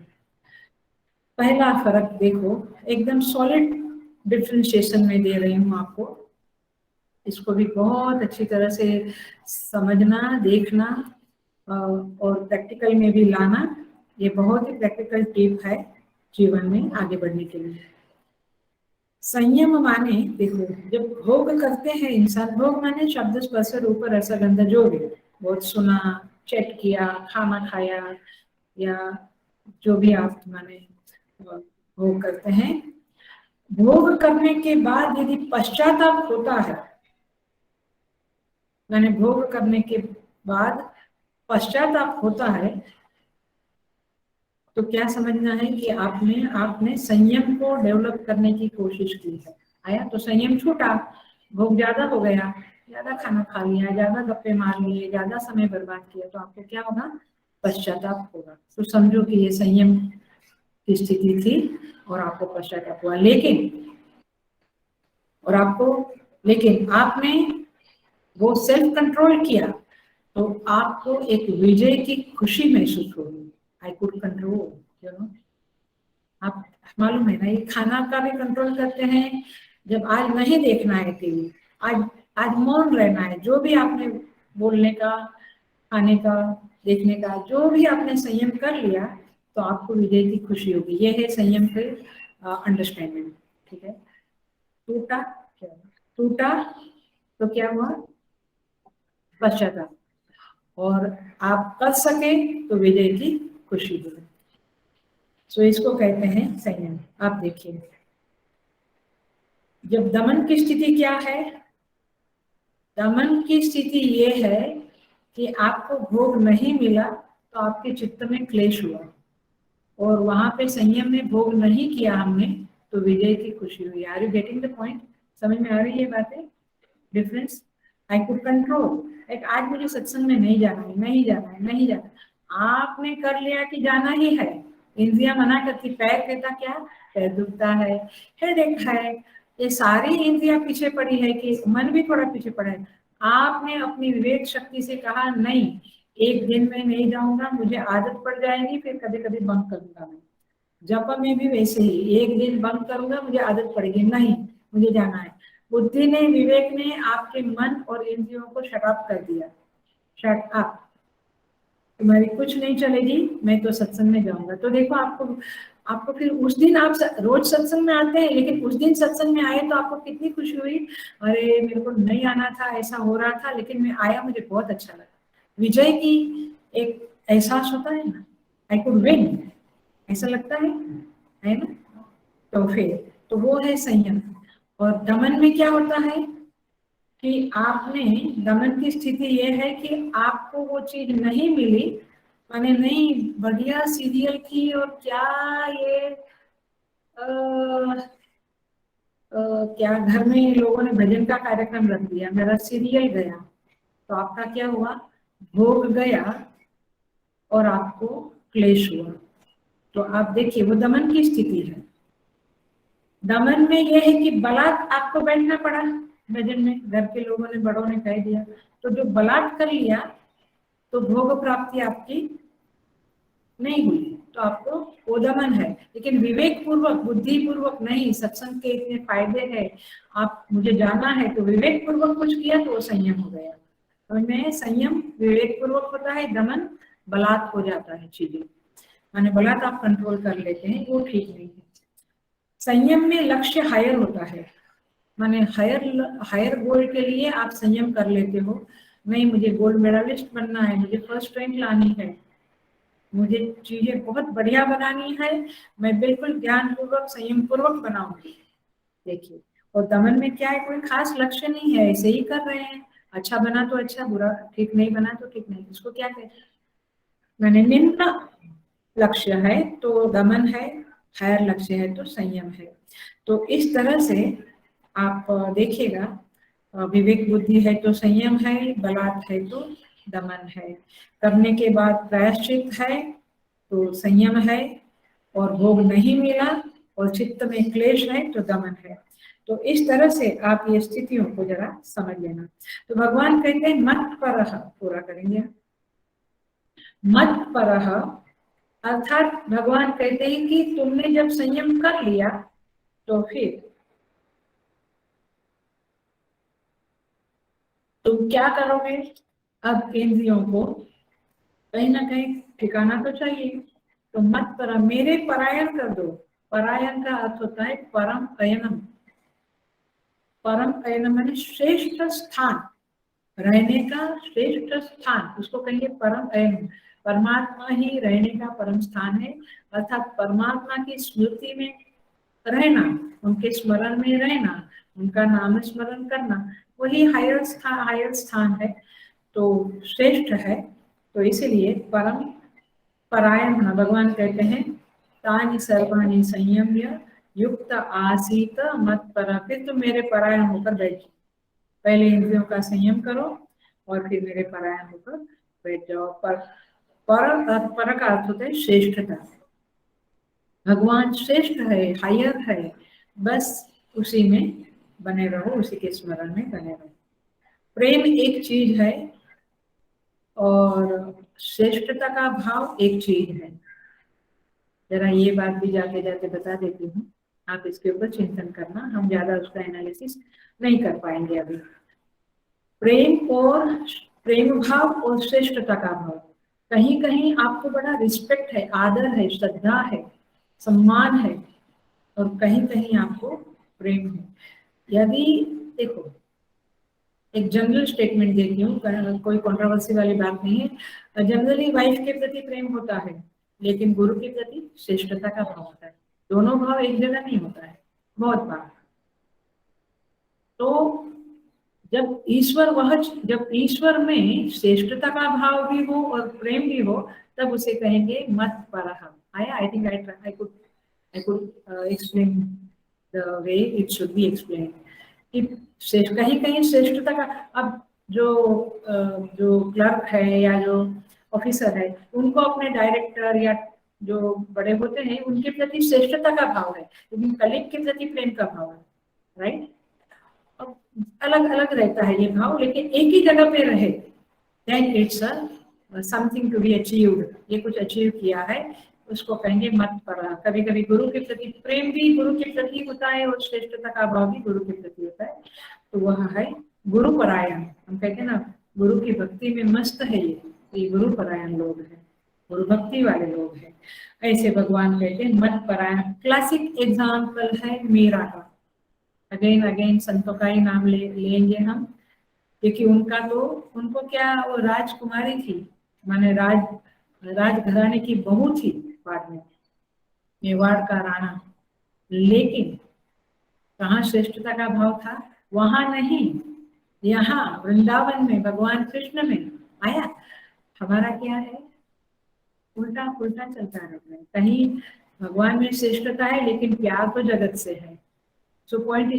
[SPEAKER 1] पहला फर्क देखो, एकदम सॉलिड डिफरेंशिएशन में दे रही हूँ आपको, इसको भी बहुत अच्छी तरह से समझना, देखना और प्रैक्टिकल में भी लाना। ये बहुत ही प्रैक्टिकल टिप है जीवन में आगे बढ़ने के लिए। संयम माने देखो, जब भोग करते हैं इंसान, भोग माने शब्द स्पर्श रूप रस गंध जो भी, बहुत सुना, चेट किया, खाना खाया, या जो भी आप माने भोग करते हैं। भोग करने के बाद यदि पश्चाताप होता है, मैंने भोग करने के बाद पश्चाताप होता है, तो क्या समझना है कि आपने संयम को डेवलप करने की कोशिश की है। आया तो संयम छूटा, भोग ज्यादा हो गया, ज्यादा खाना खा लिया, ज्यादा गप्पे मार लिए, ज्यादा समय बर्बाद किया, तो आपको क्या होगा, पश्चाताप होगा। तो समझो कि ये संयम की स्थिति थी और आपको पश्चाताप हुआ। लेकिन आपने वो सेल्फ कंट्रोल किया, तो आपको एक विजय की खुशी महसूस होगी। आई कुड कंट्रोल, आप मालूम है ना, ये खाना का भी कंट्रोल करते हैं। जब आज नहीं देखना है टीवी, आज आज मौन रहना है, जो भी आपने बोलने का, खाने का, देखने का, जो भी आपने संयम कर लिया, तो आपको विजय की खुशी होगी। ये है संयम के अंडरस्टैंडिंग। ठीक है, टूटा क्या, टूटा तो क्या हुआ, पश्चाताप, और आप कर सके तो विजय की खुशी हुई। तो इसको कहते हैं संयम। आप देखिए, जब दमन की स्थिति क्या है, दमन की स्थिति ये है कि आपको भोग नहीं मिला तो आपके चित्त में क्लेश हुआ, और वहां पे संयम में भोग नहीं किया हमने, तो विजय की खुशी हुई। Are you getting the point, समझ में आ रही है बातें, डिफरेंस। आई कुड कंट्रोल, एक आज मुझे सत्संग में नहीं जाना है, नहीं जाना है, नहीं जाना, आपने कर लिया कि जाना ही है। इंद्रियां मना करती, पैर कहता क्या, पैर दुखता है, हेडेक है, ये सारी इंद्रियां पीछे पड़ी है, कि मन भी थोड़ा पीछे पड़ा है। आपने अपनी विवेक शक्ति से कहा नहीं, एक दिन में नहीं जाऊंगा, मुझे आदत पड़ जाएगी, फिर कभी कभी बंद करूंगा। मैं जप में भी वैसे ही, एक दिन बंद करूंगा, मुझे आदत पड़ेगी, नहीं मुझे जाना है। बुद्धि ने, विवेक ने आपके मन और इंद्रियों को शट अप कर दिया, शट अप। तुम्हारी कुछ नहीं चलेगी, मैं तो सत्संग में जाऊंगा। तो देखो आपको फिर उस दिन आप रोज सत्संग में आते हैं, लेकिन उस दिन सत्संग में आए तो आपको कितनी खुशी हुई, अरे मेरे को नहीं आना था, ऐसा हो रहा था, लेकिन मैं आया, मुझे बहुत अच्छा लगा। विजय की एक एहसास होता है ना, आई कुड विन, ऐसा लगता है ना। तो फिर तो वो है संयम। और दमन में क्या होता है कि आपने, दमन की स्थिति ये है कि आपको वो चीज नहीं मिली, माने नहीं बढ़िया सीरियल थी और क्या ये क्या घर में लोगों ने भजन का कार्यक्रम रख दिया, मेरा सीरियल गया, तो आपका क्या हुआ, भोग गया और आपको क्लेश हुआ। तो आप देखिए वो दमन की स्थिति है। दमन में यह है कि बलात् आपको बैठना पड़ा भजन में, घर के लोगों ने, बड़ों ने कह दिया, तो जो बलात् कर लिया तो भोग प्राप्ति आपकी नहीं हुई, तो आपको वो दमन है। लेकिन विवेक पूर्वक, बुद्धि पूर्वक नहीं, सत्संग के इतने फायदे हैं, आप मुझे जाना है, तो विवेक पूर्वक कुछ किया तो वो संयम हो गया। तो मैं संयम विवेक पूर्वक होता है, दमन बलात् हो जाता है चीजें, माने बलात् आप कंट्रोल कर लेते हैं, वो ठीक नहीं है। संयम में लक्ष्य हायर होता है, माने हायर गोल के लिए आप संयम कर लेते हो, नहीं मुझे गोल्ड मेडलिस्ट बनना है, मुझे फर्स्ट रैंक लानी है, मुझे चीजें बहुत बढ़िया बनानी है, मैं बिल्कुल ध्यान पूर्वक संयम पूर्वक बनाऊंगी। देखिए, और दमन में क्या है, कोई खास लक्ष्य नहीं है, ऐसे ही कर रहे हैं, अच्छा बना तो अच्छा, बुरा ठीक नहीं बना तो ठीक नहीं, इसको क्या कहते हैं, मैंने निम्न लक्ष्य है तो दमन है, हायर लक्ष्य है तो संयम है। तो इस तरह से आप देखिएगा, विवेक बुद्धि है तो संयम है, बलात् है तो दमन है, करने के बाद प्रायश्चित है तो संयम है, और भोग नहीं मिला और चित्त में क्लेश है तो दमन है। तो इस तरह से आप ये स्थितियों को जरा समझ लेना। तो भगवान कहते हैं मत परह, पूरा करेंगे, मत परह अर्थात भगवान कहते हैं कि तुमने जब संयम कर लिया तो फिर तुम क्या करोगे, अब इंद्रियों को कहीं ना कहीं ठिकाना तो चाहिए, तो मत पर मेरे परायण कर दो। परायण का अर्थ होता है परम अयनम, परम अयनम माने श्रेष्ठ स्थान, रहने का श्रेष्ठ स्थान, उसको कहिए परम अयनम। परमात्मा ही रहने का परम स्थान है, अर्थात परमात्मा की स्मृति में रहना, उनके स्मरण में रहना, उनका नाम स्मरण करना, वही हायर स्थान है, तो श्रेष्ठ है। तो इसीलिए परम परायण होना, भगवान कहते हैं तानि सर्वाणि संयम्य युक्त आसीत मत पर, फिर तुम मेरे परायण होकर बैठो, पहले इंद्रियों का संयम करो और फिर मेरे परायण होकर बैठ जाओ। पर का अर्थ होता है श्रेष्ठता, भगवान श्रेष्ठ है, हायर है, बस उसी में बने रहो, उसी के स्मरण में बने रहो। प्रेम एक चीज है और श्रेष्ठता का भाव एक चीज है। जरा ये बात भी जाते जाते बता देती हूँ, आप इसके ऊपर चिंतन करना, हम ज्यादा उसका एनालिसिस नहीं कर पाएंगे अभी। प्रेम भाव और श्रेष्ठता का भाव, कहीं कहीं आपको बड़ा रिस्पेक्ट है, आदर है, श्रद्धा है, सम्मान है, और कहीं कहीं आपको प्रेम है। यदि देखो, एक जनरल स्टेटमेंट देती हूँ, कोई कंट्रोवर्सी वाली बात नहीं है, जनरली वाइफ के प्रति प्रेम होता है, लेकिन गुरु के प्रति श्रेष्ठता का भाव होता है, दोनों भाव एक जगह नहीं होता है बहुत बार। तो जब ईश्वर में श्रेष्ठता का भाव भी हो और प्रेम भी हो, तब उसे कहेंगे मत परह। I think I could explain the way it should be explain, कि कहीं कहीं श्रेष्ठता का, अब जो क्लर्क है या जो ऑफिसर है, उनको अपने डायरेक्टर या जो बड़े होते हैं उनके प्रति श्रेष्ठता का भाव है, लेकिन कलीग के प्रति प्रेम का भाव है, राइट। अलग अलग रहता है ये भाव, लेकिन एक ही जगह पे रहे, then it's something to be achieved, ये कुछ अचीव किया है, उसको कहेंगे मत परह। कभी कभी गुरु के प्रति प्रेम भी गुरु के प्रति होता है और श्रेष्ठता का भाव भी गुरु के प्रति होता है, तो वह है गुरु परायण। हम कहते हैं ना, गुरु की भक्ति में मस्त है ये, ये गुरु परायण लोग हैं, गुरु भक्ति वाले लोग हैं। ऐसे भगवान कहते हैं मत परायण। क्लासिक एग्जाम्पल है मीरा का। अगेन अगेन संतों का ही नाम लेंगे हम, क्योंकि उनको क्या, वो राजकुमारी थी, माने राजघराने की बहू थी बाद में, मेवाड़ का राणा। लेकिन कहाँ श्रेष्ठता का भाव था? वहां नहीं, यहाँ वृंदावन में भगवान कृष्ण में आया। हमारा क्या है? उल्टा उल्टा चलता रहता है। कहीं भगवान में श्रेष्ठता है लेकिन प्यार तो जगत से है। सो पॉइंट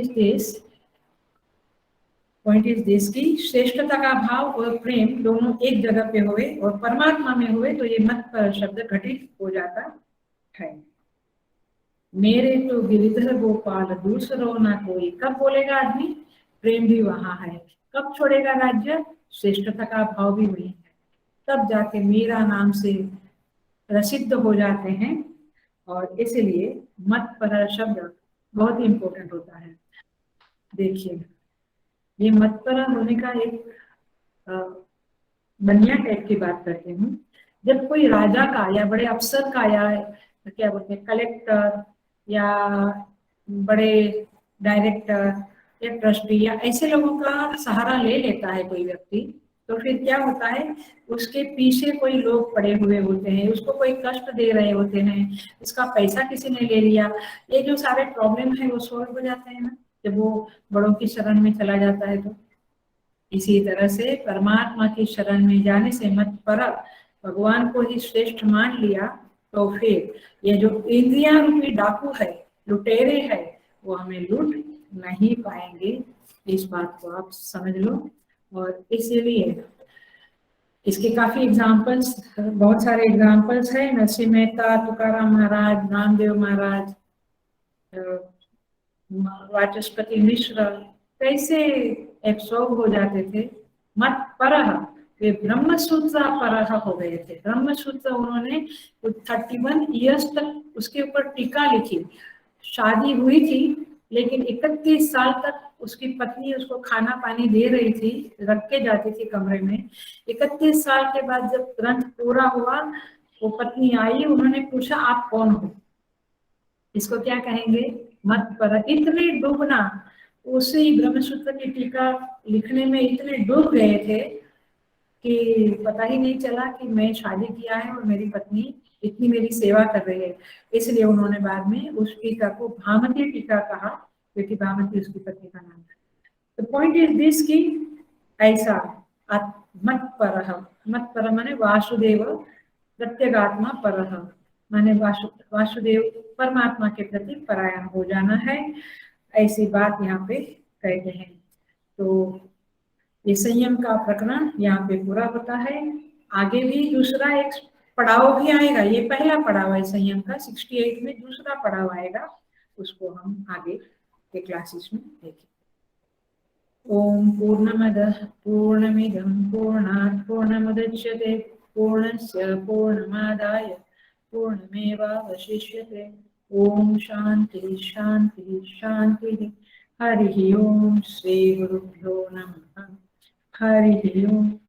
[SPEAKER 1] इज दिस की श्रेष्ठता का भाव और प्रेम दोनों एक जगह पे हुए और परमात्मा में हुए तो ये मत पर शब्द घटित हो जाता है। मेरे तो गिरिधर गोपाल दूसरो ना कोई, कब बोलेगा आदमी? प्रेम भी वहां है। कब छोड़ेगा राज्य? श्रेष्ठता का भाव भी वही है, तब जाके मेरा नाम से प्रसिद्ध हो जाते हैं। और इसलिए मत पर शब्द बहुत ही इंपॉर्टेंट होता है। देखिए, ये मत पर होने का एक बनिया टाइप की बात करती हूँ। जब कोई राजा का या बड़े अफसर का या क्या बोलते हैं कलेक्टर या बड़े डायरेक्टर या ट्रस्टी या ऐसे लोगों का सहारा ले लेता है कोई व्यक्ति, तो फिर क्या होता है? उसके पीछे कोई लोग पड़े हुए होते हैं, उसको कोई कष्ट दे रहे होते हैं, उसका पैसा किसी ने ले लिया, ये जो सारे प्रॉब्लम है वो सॉल्व हो जाते हैं ना जब वो बड़ों की शरण में चला जाता है। तो इसी तरह से परमात्मा की शरण में जाने से मत पर भगवान को ही श्रेष्ठ मान लिया तो फिर ये जो इंद्रियां रूपी डाकू है, लुटेरे है, वो हमें लूट नहीं पाएंगे। इस बात को आप समझ लो। और इसीलिए इसके काफी एग्जाम्पल्स, बहुत सारे एग्जाम्पल्स है। नरसिंह मेहता, तुकाराम महाराज, नामदेव महाराज, वाचस्पति मिश्र कैसे एब्सॉर्ब हो जाते थे मत परह। वे ब्रह्मसूत्र परह हो गए थे। ब्रह्मसूत्र उन्होंने 31 इयर्स तक उसके ऊपर टीका लिखी। शादी हुई थी लेकिन 31 साल तक उसकी पत्नी उसको खाना पानी दे रही थी, रख के जाती थी कमरे में। 31 साल के बाद जब ग्रंथ पूरा हुआ, वो पत्नी आई, उन्होंने पूछा आप कौन हो? इसको क्या कहेंगे? मत पर। इतने डूबना, उसी ब्रह्मसूत्र की टीका लिखने में इतने डूब गए थे कि पता ही नहीं चला कि मैं शादी किया है और मेरी पत्नी इतनी मेरी सेवा कर रही है। इसलिए उन्होंने बाद में उस टीका को भामती टीका कहा, क्योंकि भामती उसकी पत्नी का नाम है। तो पॉइंट इज दिस की ऐसा मत पर माने वासुदेव प्रत्यगात्मा परह, माने वासुदेव परमात्मा के प्रति परायण हो जाना है, ऐसी बात यहाँ पे कहते हैं। तो ये संयम का प्रकरण यहाँ पे पूरा होता है। आगे भी दूसरा एक पड़ाव भी आएगा। ये पहला पड़ाव है संयम का, 68 में दूसरा पड़ाव आएगा, उसको हम आगे के क्लासेस में देखेंगे। ओम पूर्णमदः पूर्णमिदं पूर्णात् पूर्णमुदच्यते पूर्णस्य पूर्णमादाय पूर्णमेवावशिष्यते। ओम शांति शांति शांति। हरि ओम। श्री गुरुभ्यो नमः। हरि ओम।